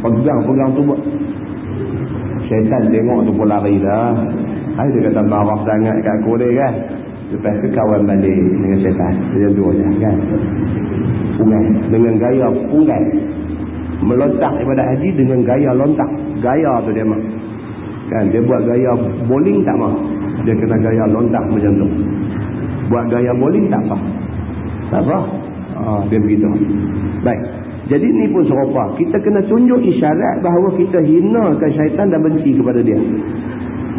pegang tu buat syaitan tengok tu pun lari dah. Dia kata marah sangat kat aku dia kan, lepas tu kawan balik dengan syaitan. Dia dua je kan, pungai dengan gaya pungai, melontak daripada haji dengan gaya lontak. Gaya tu dia mah kan, dia buat gaya bowling tak mah, dia kena gaya lontak macam tu. Buat gaya bowling tak apa, tak apa. Dia begitu. Baik, jadi ni pun serupa, kita kena tunjuk isyarat bahawa kita hinakan syaitan dan benci kepada dia,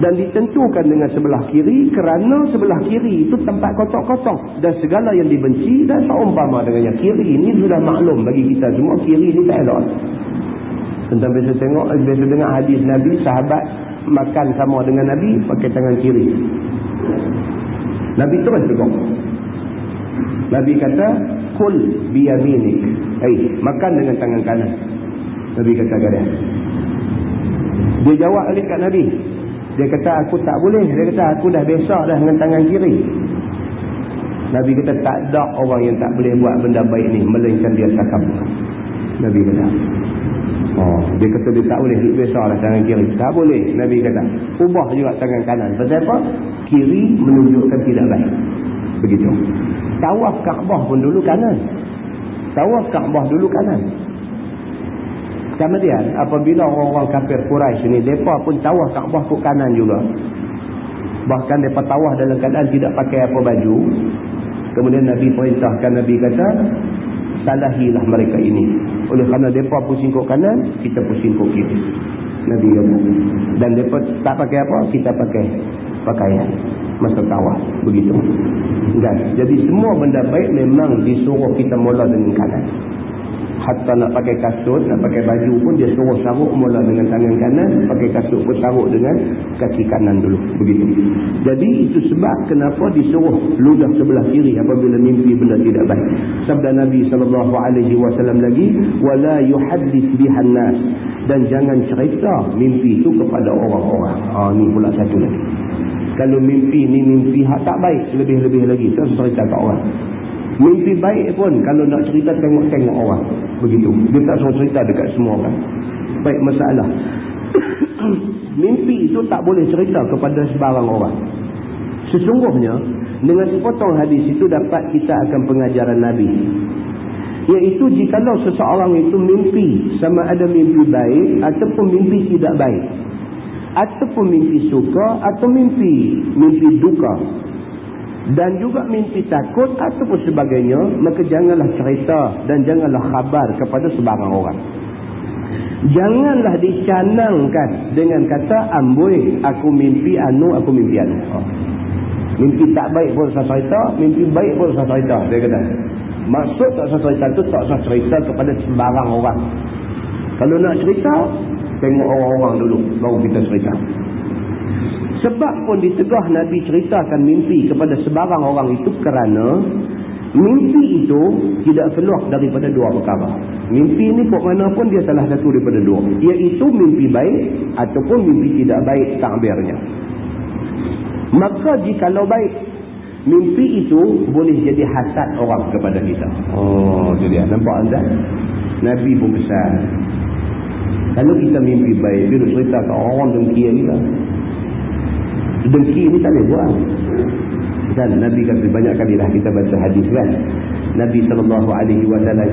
dan ditentukan dengan sebelah kiri kerana sebelah kiri itu tempat kotak-kotak dan segala yang dibenci, dan seumpama dengannya kiri ini sudah maklum bagi kita semua, kiri ini tak elok. Tentang biasa dengar hadis Nabi, sahabat makan sama dengan Nabi pakai tangan kiri. Nabi terus tegur. Nabi kata, kul biyaminik, makan dengan tangan kanan. Nabi kata dia. Dia jawab balik kat Nabi. Dia kata, aku tak boleh. Dia kata, aku dah biasa dah dengan tangan kiri. Nabi kata, tak ada orang yang tak boleh buat benda baik ni melainkan dia takabur. Nabi kata. Dia kata dia tak boleh, biasa dah tangan kiri. Tak boleh. Nabi kata, ubah juga tangan kanan. Pasal apa? Kiri menunjukkan tidak baik. Begitu. Tawaf Kaabah pun dulu kanan. Tawaf Kaabah dulu kanan. Kemudian apabila orang-orang kafir Quraisy ni, mereka pun tawaf Kaabah ke kanan juga. Bahkan mereka tawaf dalam keadaan tidak pakai apa baju. Kemudian Nabi perintahkan, Nabi kata, salahilah mereka ini. Oleh kerana mereka pusing ke kanan, kita pusing ke kiri. Nabi kata. Dan mereka tak pakai apa, kita pakai pakaian masa tawaf. Begitu. Dan jadi semua benda baik memang disuruh kita mula dengan kanan. Hatta nak pakai kasut, nak pakai baju pun dia suruh saruk mula dengan tangan kanan, pakai kasut pun saruk dengan kaki kanan dulu. Begitu. Jadi itu sebab kenapa disuruh ludah sebelah kiri apabila mimpi benda tidak baik. Sabda Nabi SAW lagi, wala yuhaddits bihan nas, dan jangan cerita mimpi itu kepada orang-orang. Ni pula satu lagi. Kalau mimpi ni mimpi tak baik, lebih-lebih lagi tak cerita kat orang. Mimpi baik pun kalau nak cerita tengok-tengok orang. Begitu. Dia tak suruh cerita dekat semua orang. Baik, masalah. Mimpi itu tak boleh cerita kepada sebarang orang. Sesungguhnya dengan sepotong hadis itu dapat kita akan pengajaran Nabi. Iaitu jikalau seseorang itu mimpi, sama ada mimpi baik ataupun mimpi tidak baik, ataupun mimpi suka atau mimpi duka, dan juga mimpi takut ataupun sebagainya, maka janganlah cerita dan janganlah khabar kepada sebarang orang. Janganlah dicanangkan dengan kata, amboi aku mimpi anu, aku mimpi anu. Mimpi tak baik pun saya cerita, mimpi baik pun saya cerita. Dia kata maksud tak saya cerita tu, tak saya cerita kepada sebarang orang. Kalau nak cerita, tengok orang-orang dulu baru kita cerita. Sebab pun ditegah Nabi ceritakan mimpi kepada sebarang orang itu kerana mimpi itu tidak keluar daripada dua perkara. Mimpi ini pok mana pun dia salah satu daripada dua, iaitu mimpi baik ataupun mimpi tidak baik takbirnya. Maka jikalau baik, mimpi itu boleh jadi hasad orang kepada kita. Itu dia. Nampak anda? Nabi pun pesan, kalau kita mimpi baik, dia nak cerita ke orang dengki kita. Dengki ni tak boleh buang. Dan Nabi kata banyak kali dah kita baca hadis kan. Nabi SAW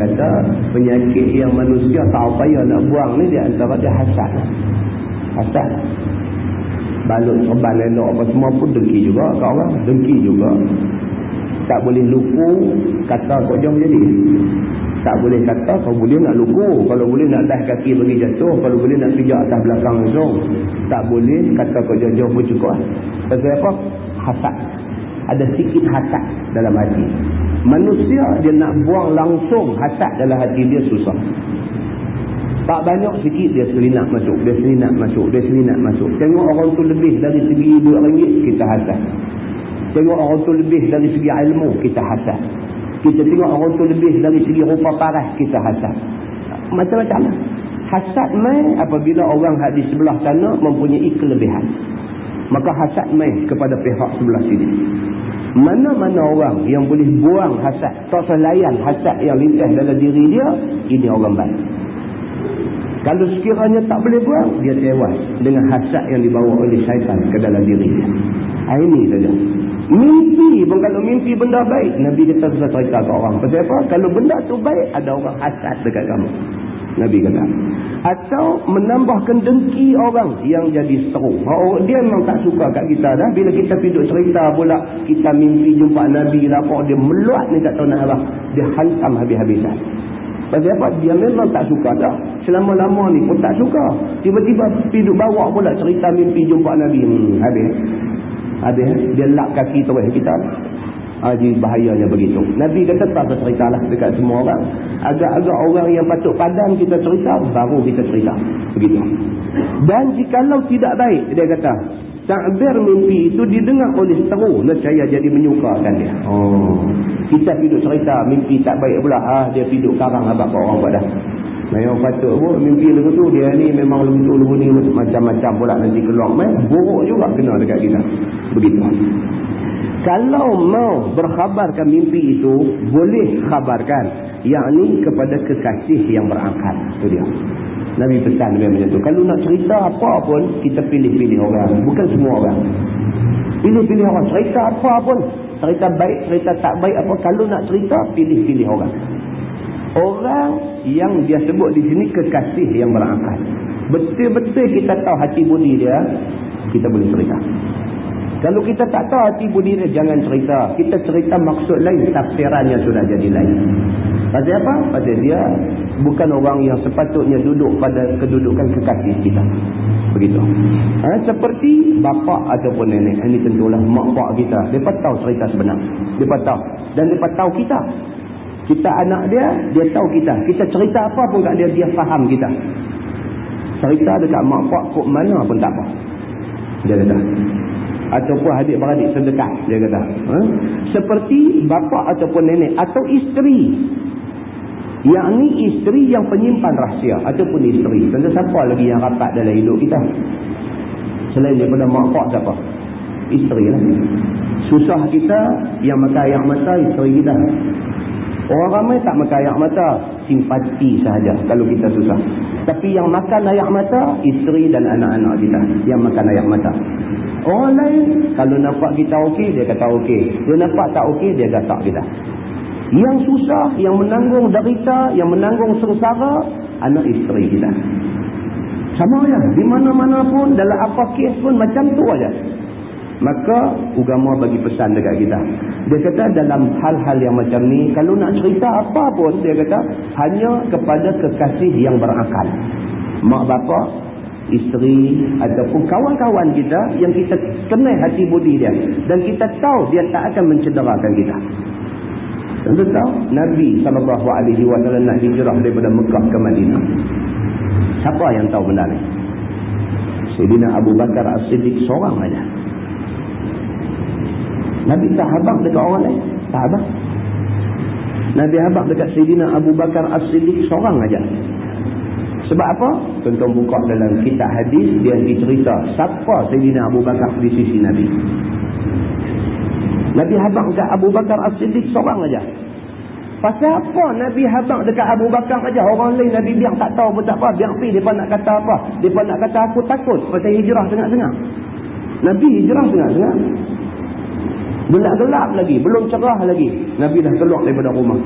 kata penyakit yang manusia tak payah nak buang ni dia antara dia hasad. Hasad. Balut serban elok apa semua pun dengki juga kat orang. Dengki juga. Tak boleh luku kata kau jom jadi. Tak boleh kata kau boleh nak luku. Kalau boleh nak dah kaki bagi jatuh. Kalau boleh nak pijak atas belakang langsung. Tak boleh kata kau jauh-jauh pun cukup. Pasal apa? Hasad. Ada sikit hasad dalam hati. Manusia dia nak buang langsung hasad dalam hati dia susah. Tak banyak sikit dia selinap masuk. Dia selinap masuk. Dia selinap masuk. Tengok orang tu lebih dari segi RM2 kita hasad. Tengok orang tu lebih dari segi ilmu kita hasad. Kita tengok orang tu lebih dari segi rupa paras kita hasad. Macam-macam lah. Hasad mai apabila orang di sebelah sana mempunyai kelebihan. Maka hasad mai kepada pihak sebelah sini. Mana-mana orang yang boleh buang hasad, tak selayan hasad yang lintas dalam diri dia, ini orang baik. Kalau sekiranya tak boleh buang, dia tewas dengan hasad yang dibawa oleh syaitan ke dalam diri dia. Ini saja. Mimpi pun, kalau mimpi benda baik, Nabi kata susah cerita ke orang. Pasal apa? Kalau benda tu baik, ada orang hasad dekat kamu. Nabi kata. Atau menambahkan dengki orang yang jadi seru. Dia memang tak suka kat kita dah. Bila kita duduk cerita pula, kita mimpi jumpa Nabi lah, dia meluat ni tak tahu nak apa. Dia hantam habis-habisan. Pasal apa? Dia memang tak suka dah. Selama-lama ni pun tak suka. Tiba-tiba duduk bawa pula cerita mimpi jumpa Nabi. Habis. Dia lap kaki terus kita. Jadi bahayanya begitu. Nabi kata tak ceritalah dekat semua orang. Agak-agak orang yang patut padam kita cerita, baru kita cerita. Begitu. Dan jikalau tidak baik, dia kata, takbir mimpi itu didengar oleh seteru, nescaya jadi menyukakan dia. Kita duduk cerita mimpi tak baik pula. Dia duduk karang abang orang buat dah. Memang patut pun mimpi lagu tu, dia ni memang lagu ni macam-macam pula nanti keluar. Buruk juga kena dekat kita. Begitu. Kalau mau berkhabarkan mimpi itu, boleh khabarkan. Yakni kepada kekasih yang berakal. Itu dia. Nabi pesan dia macam tu. Kalau nak cerita apa pun, kita pilih-pilih orang. Bukan semua orang. Pilih-pilih orang. Cerita apa pun. Cerita baik, cerita tak baik apa. Kalau nak cerita, pilih-pilih orang. Orang yang dia sebut di sini kekasih yang berakal. Betul-betul kita tahu hati budi dia, kita boleh cerita. Kalau kita tak tahu hati budi dia, jangan cerita. Kita cerita maksud lain, tafsirannya sudah jadi lain. Pasal apa? Pasal dia bukan orang yang sepatutnya duduk pada kedudukan kekasih kita. Begitu. Seperti bapa ataupun nenek. Ini tentulah mak pak kita. Mereka tahu cerita sebenar. Mereka tahu. Dan mereka tahu kita. Kita anak dia, dia tahu kita. Kita cerita apa pun kat dia, dia faham kita. Cerita dekat mak pak kok mana pun tak apa. Dia kata. Ataupun adik-beradik terdekat, dia kata. Seperti bapa ataupun nenek atau isteri. Yang ni isteri yang penyimpan rahsia ataupun isteri. Tentu siapa lagi yang rapat dalam hidup kita? Selain daripada mak pak siapa? Isteri lah. Susah kita yang makan air mata, isteri kita. Orang ramai tak makan air mata, simpati sahaja kalau kita susah. Tapi yang makan air mata, isteri dan anak-anak kita yang makan air mata. Orang lain, kalau nampak kita okey, dia kata okey. Dia nampak tak okey, dia gatak kita. Yang susah, yang menanggung derita, yang menanggung sengsara, anak isteri kita. Sama ya, di mana-mana pun, dalam apa kes pun macam tu aja. Maka agama bagi pesan dekat kita. Dia kata dalam hal-hal yang macam ni, kalau nak cerita apa pun, dia kata hanya kepada kekasih yang berakal. Mak bapa, isteri ataupun kawan-kawan kita yang kita kenal hati budi dia. Dan kita tahu dia tak akan mencederakan kita. Tentu tahu Nabi SAW nak hijrah daripada Mekah ke Madinah. Siapa yang tahu benda ni? Sayyidina Abu Bakar As-Siddiq seorang aja. Nabi tak habaq dekat orang lain. Tak habaq. Nabi habaq dekat Sayyidina Abu Bakar As-Siddiq seorang aja. Sebab apa? Tuan-tuan buka dalam kitab hadis, dia dicerita siapa Sayyidina Abu Bakar di sisi Nabi. Nabi habaq dekat Abu Bakar As-Siddiq seorang aja. Pasal apa Nabi habaq dekat Abu Bakar aja? Orang lain Nabi biar tak tahu pun tak apa. Biar pergi, mereka nak kata apa? Mereka nak kata aku takut pasal hijrah tengah-tengah. Nabi hijrah tengah-tengah. Gelap-gelap lagi, belum cerah lagi. Nabi dah keluar daripada rumah.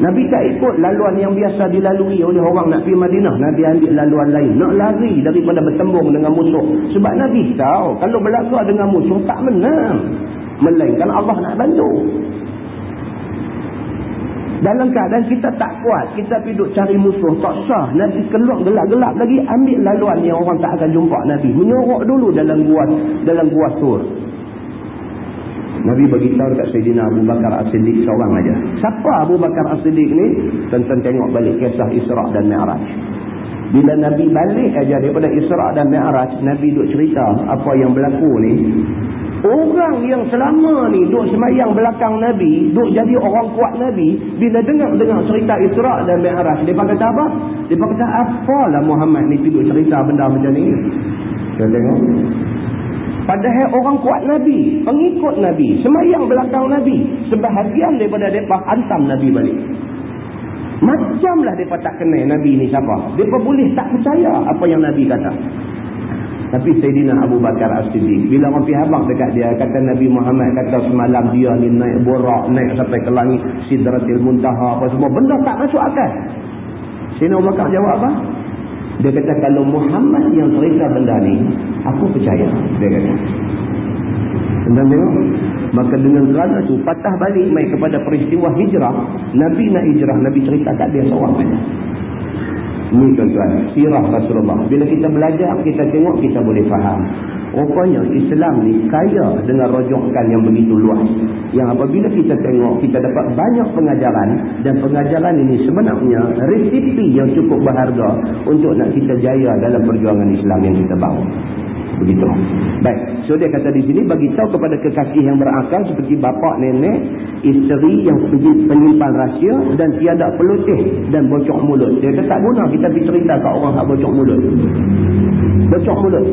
Nabi tak ikut laluan yang biasa dilalui oleh orang nak pergi Madinah. Nabi ambil laluan lain. Nak lari daripada bertembung dengan musuh. Sebab Nabi tahu, kalau berlaga dengan musuh tak menang. melainkan Allah nak bantu. Dalam keadaan kita tak kuat, kita pergi duk cari musuh, tak sah. Nabi keluar gelap-gelap lagi, ambil laluan yang orang tak akan jumpa Nabi. Menyorok dulu dalam gua Tur. Nabi beritahu dekat Sayyidina Abu Bakar As-Siddiq seorang aja. Siapa Abu Bakar As-Siddiq ni? Tonton tengok balik kisah Isra' dan Mi'raj. Bila Nabi balik aja daripada Isra' dan Mi'raj, Nabi duk cerita apa yang berlaku ni. Orang yang selama ni duk semayang belakang Nabi, duk jadi orang kuat Nabi, bila dengar cerita Isra' dan Mi'raj, dia kata apa? Dia kata, apalah Muhammad ni duk cerita benda macam ni? Kita tengok. Padahal orang kuat Nabi, pengikut Nabi, semayang belakang Nabi, sebahagian daripada mereka hantam Nabi balik. Macamlah mereka tak kenal Nabi ni siapa. Mereka boleh tak percaya apa yang Nabi kata. Tapi Sayyidina Abu Bakar As-Siddiq, bila orang pergi habaq dekat dia, kata Nabi Muhammad kata semalam dia ni naik borak, naik sampai ke langit Sidratil Muntaha, apa semua benda tak masuk akal. Sayyidina Abu Bakar jawab apa? Dia kata, kalau Muhammad yang cerita benda ni, aku percaya. Dia kata. Tentang tengok. Maka dengan kerana tu, patah balik mai kepada peristiwa hijrah. Nabi nak hijrah, Nabi cerita kat dia seorang saja. Ini tuan-tuan, sirah Rasulullah. Bila kita belajar, kita tengok, kita boleh faham. Rupanya Islam ni kaya dengan rujukan yang begitu luas. Yang apabila kita tengok, kita dapat banyak pengajaran. Dan pengajaran ini sebenarnya resipi yang cukup berharga untuk nak kita jaya dalam perjuangan Islam yang kita bawa. Begitu. Baik. So dia kata di sini, bagi tahu kepada kekasih yang berakal seperti bapa, nenek, isteri yang penyimpan rahsia dan tiada pelutih dan bocok mulut. Dia kata tak guna kita pergi cerita kat orang tak bocok mulut. Bocok mulut.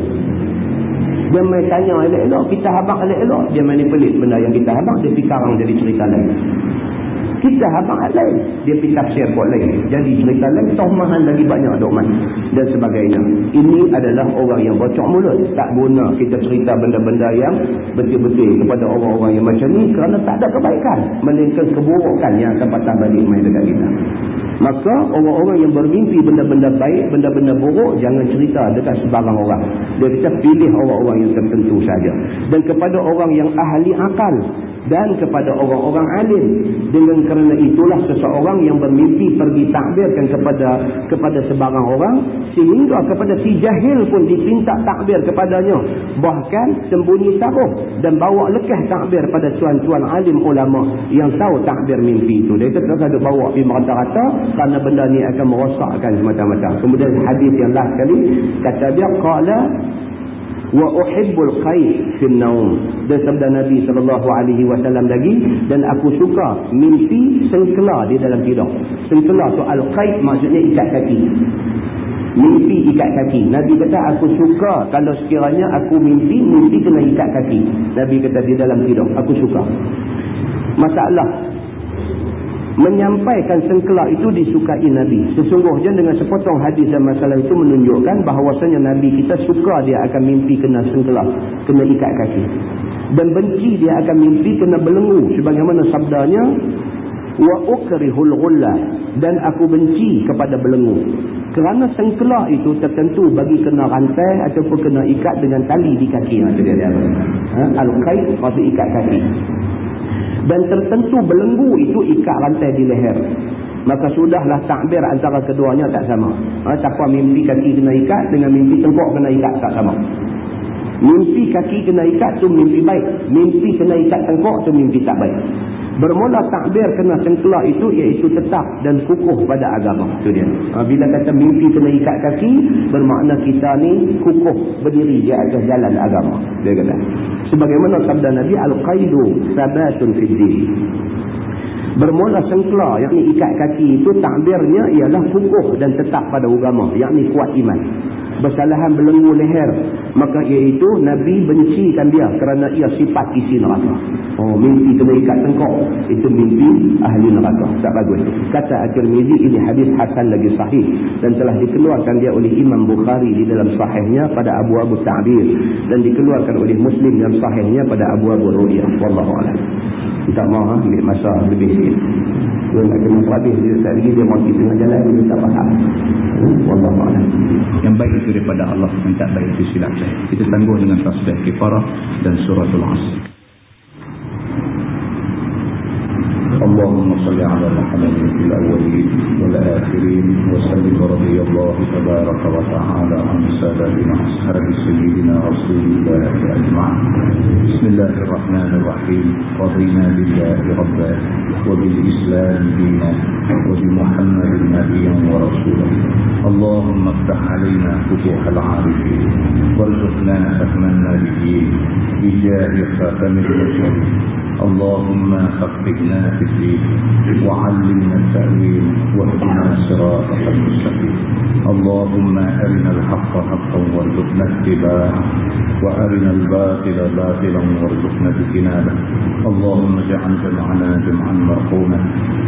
Dia main tanya elok-elok, kita habaq elok-elok, dia main pelit benda yang kita habaq, dia pergi karang jadi cerita lain. Kita habaq lain, dia pergi tafsir buat lain, jadi cerita lain, tohmahan lagi banyak dokman dan sebagainya. Ini adalah orang yang bocok mulut. Tak guna kita cerita benda-benda yang betul-betul kepada orang-orang yang macam ni, kerana tak ada kebaikan, melainkan keburukan yang akan patah balik main dekat kita. Maka orang-orang yang bermimpi benda-benda baik, benda-benda buruk, jangan cerita dekat sebarang orang. Dia kata pilih orang-orang yang tertentu saja. Dan kepada orang yang ahli akal dan kepada orang-orang alim. Dengan kerana itulah seseorang yang bermimpi pergi takbirkan kepada sebarang orang, sehingga kepada si jahil pun dipinta takbir kepadanya. Bahkan sembunyi taruh dan bawa lekah takbir pada tuan-tuan alim ulama yang tahu takbir mimpi itu. Dia kata ada bawa pergi merata-rata, kerana benda ni akan merosakkan semacam-macam. Kemudian hadis yang last kali kata dia qala wa uhibbul qaid fil naum. Dan sabda Nabi SAW lagi, dan aku suka mimpi sengkela di dalam tidur. Sengkela tu al-qaid maksudnya ikat kaki. Mimpi ikat kaki. Nabi kata aku suka kalau sekiranya aku mimpi kena ikat kaki. Nabi kata di dalam tidur aku suka. Masalah menyampaikan sengkela itu disukai Nabi. Sesungguhnya dengan sepotong hadis dan masalah itu menunjukkan bahawasanya Nabi kita suka dia akan mimpi kena sengkela, kena ikat kaki. Dan benci dia akan mimpi kena belenggu. Sebagaimana sabdanya, wa ukrihul ghulla, dan aku benci kepada belenggu. Kerana sengkela itu tertentu bagi kena rantai ataupun kena ikat dengan tali di kaki. Al-qaid maksud ikat kaki. Dan tertentu belenggu itu ikat rantai di leher. Maka sudahlah takbir antara keduanya tak sama. Siapa mimpi kaki kena ikat dengan mimpi tengkok kena ikat tak sama. Mimpi kaki kena ikat tu mimpi baik. Mimpi kena ikat tengkok tu mimpi tak baik. Bermula takbir kena sengkela itu iaitu tetap dan kukuh pada agama. Itu dia. Bila kata mimpi kena ikat kaki, bermakna kita ni kukuh berdiri di atas jalan agama. Dia kata. Sebagaimana sabda Nabi, al-qaidu sabatun fid din. Bermula sengkela, yakni ikat kaki itu takbirnya ialah kukuh dan tetap pada agama, yakni kuat iman. Bersalahan belenggu leher, maka iaitu Nabi bencikan dia kerana ia sifat isi neraka. Mimpi kena ikat tengkok, itu mimpi ahli neraka. Tak bagus. Kata At-Tirmizi, ini hadis hasan lagi sahih dan telah dikeluarkan dia oleh Imam Bukhari di dalam sahihnya pada Abu Ta'bir dan dikeluarkan oleh Muslim dalam sahihnya pada Abu Ru'yah. Wallahu a'lam. Tak mahu ambil masa lebih sikit. Dia nak kena habis, dia tak lagi dia mati tengah jalan, dia tak faham. Wallahu a'lam. Yang baik itu daripada Allah, yang tak baik itu silap saya. Kita tangguh dengan tasbih kifarah dan suratul Asr. على محمد في الأولين والآخرين وسلم رضي الله تبارك وتعالى عن سادتنا أصحاب سيدنا رسول الله أجمعين. بسم الله الرحمن الرحيم. رضينا بالله ربا وبالإسلام دينا وبمحمد نبيا ورسولا. اللهم افتح علينا فتوح العارفين وارزقنا فهم النبيين بجاه خاتم الرسل. اللهم فقهنا في الدين وعلمنا التأويل واهدنا صراطك المستقيم. اللهم أرنا الحق حقا وارزقنا اتباعه وأرنا الباطل باطلا وارزقنا اجتنابه. اللهم اجعل جمعنا جمعا مرحوما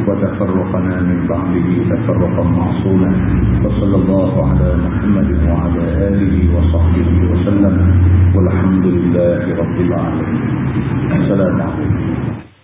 وتفرقنا من بعده تفرقا معصوما. وصلى الله على محمد وعلى آله وصحبه وسلم والحمد لله رب العالمين.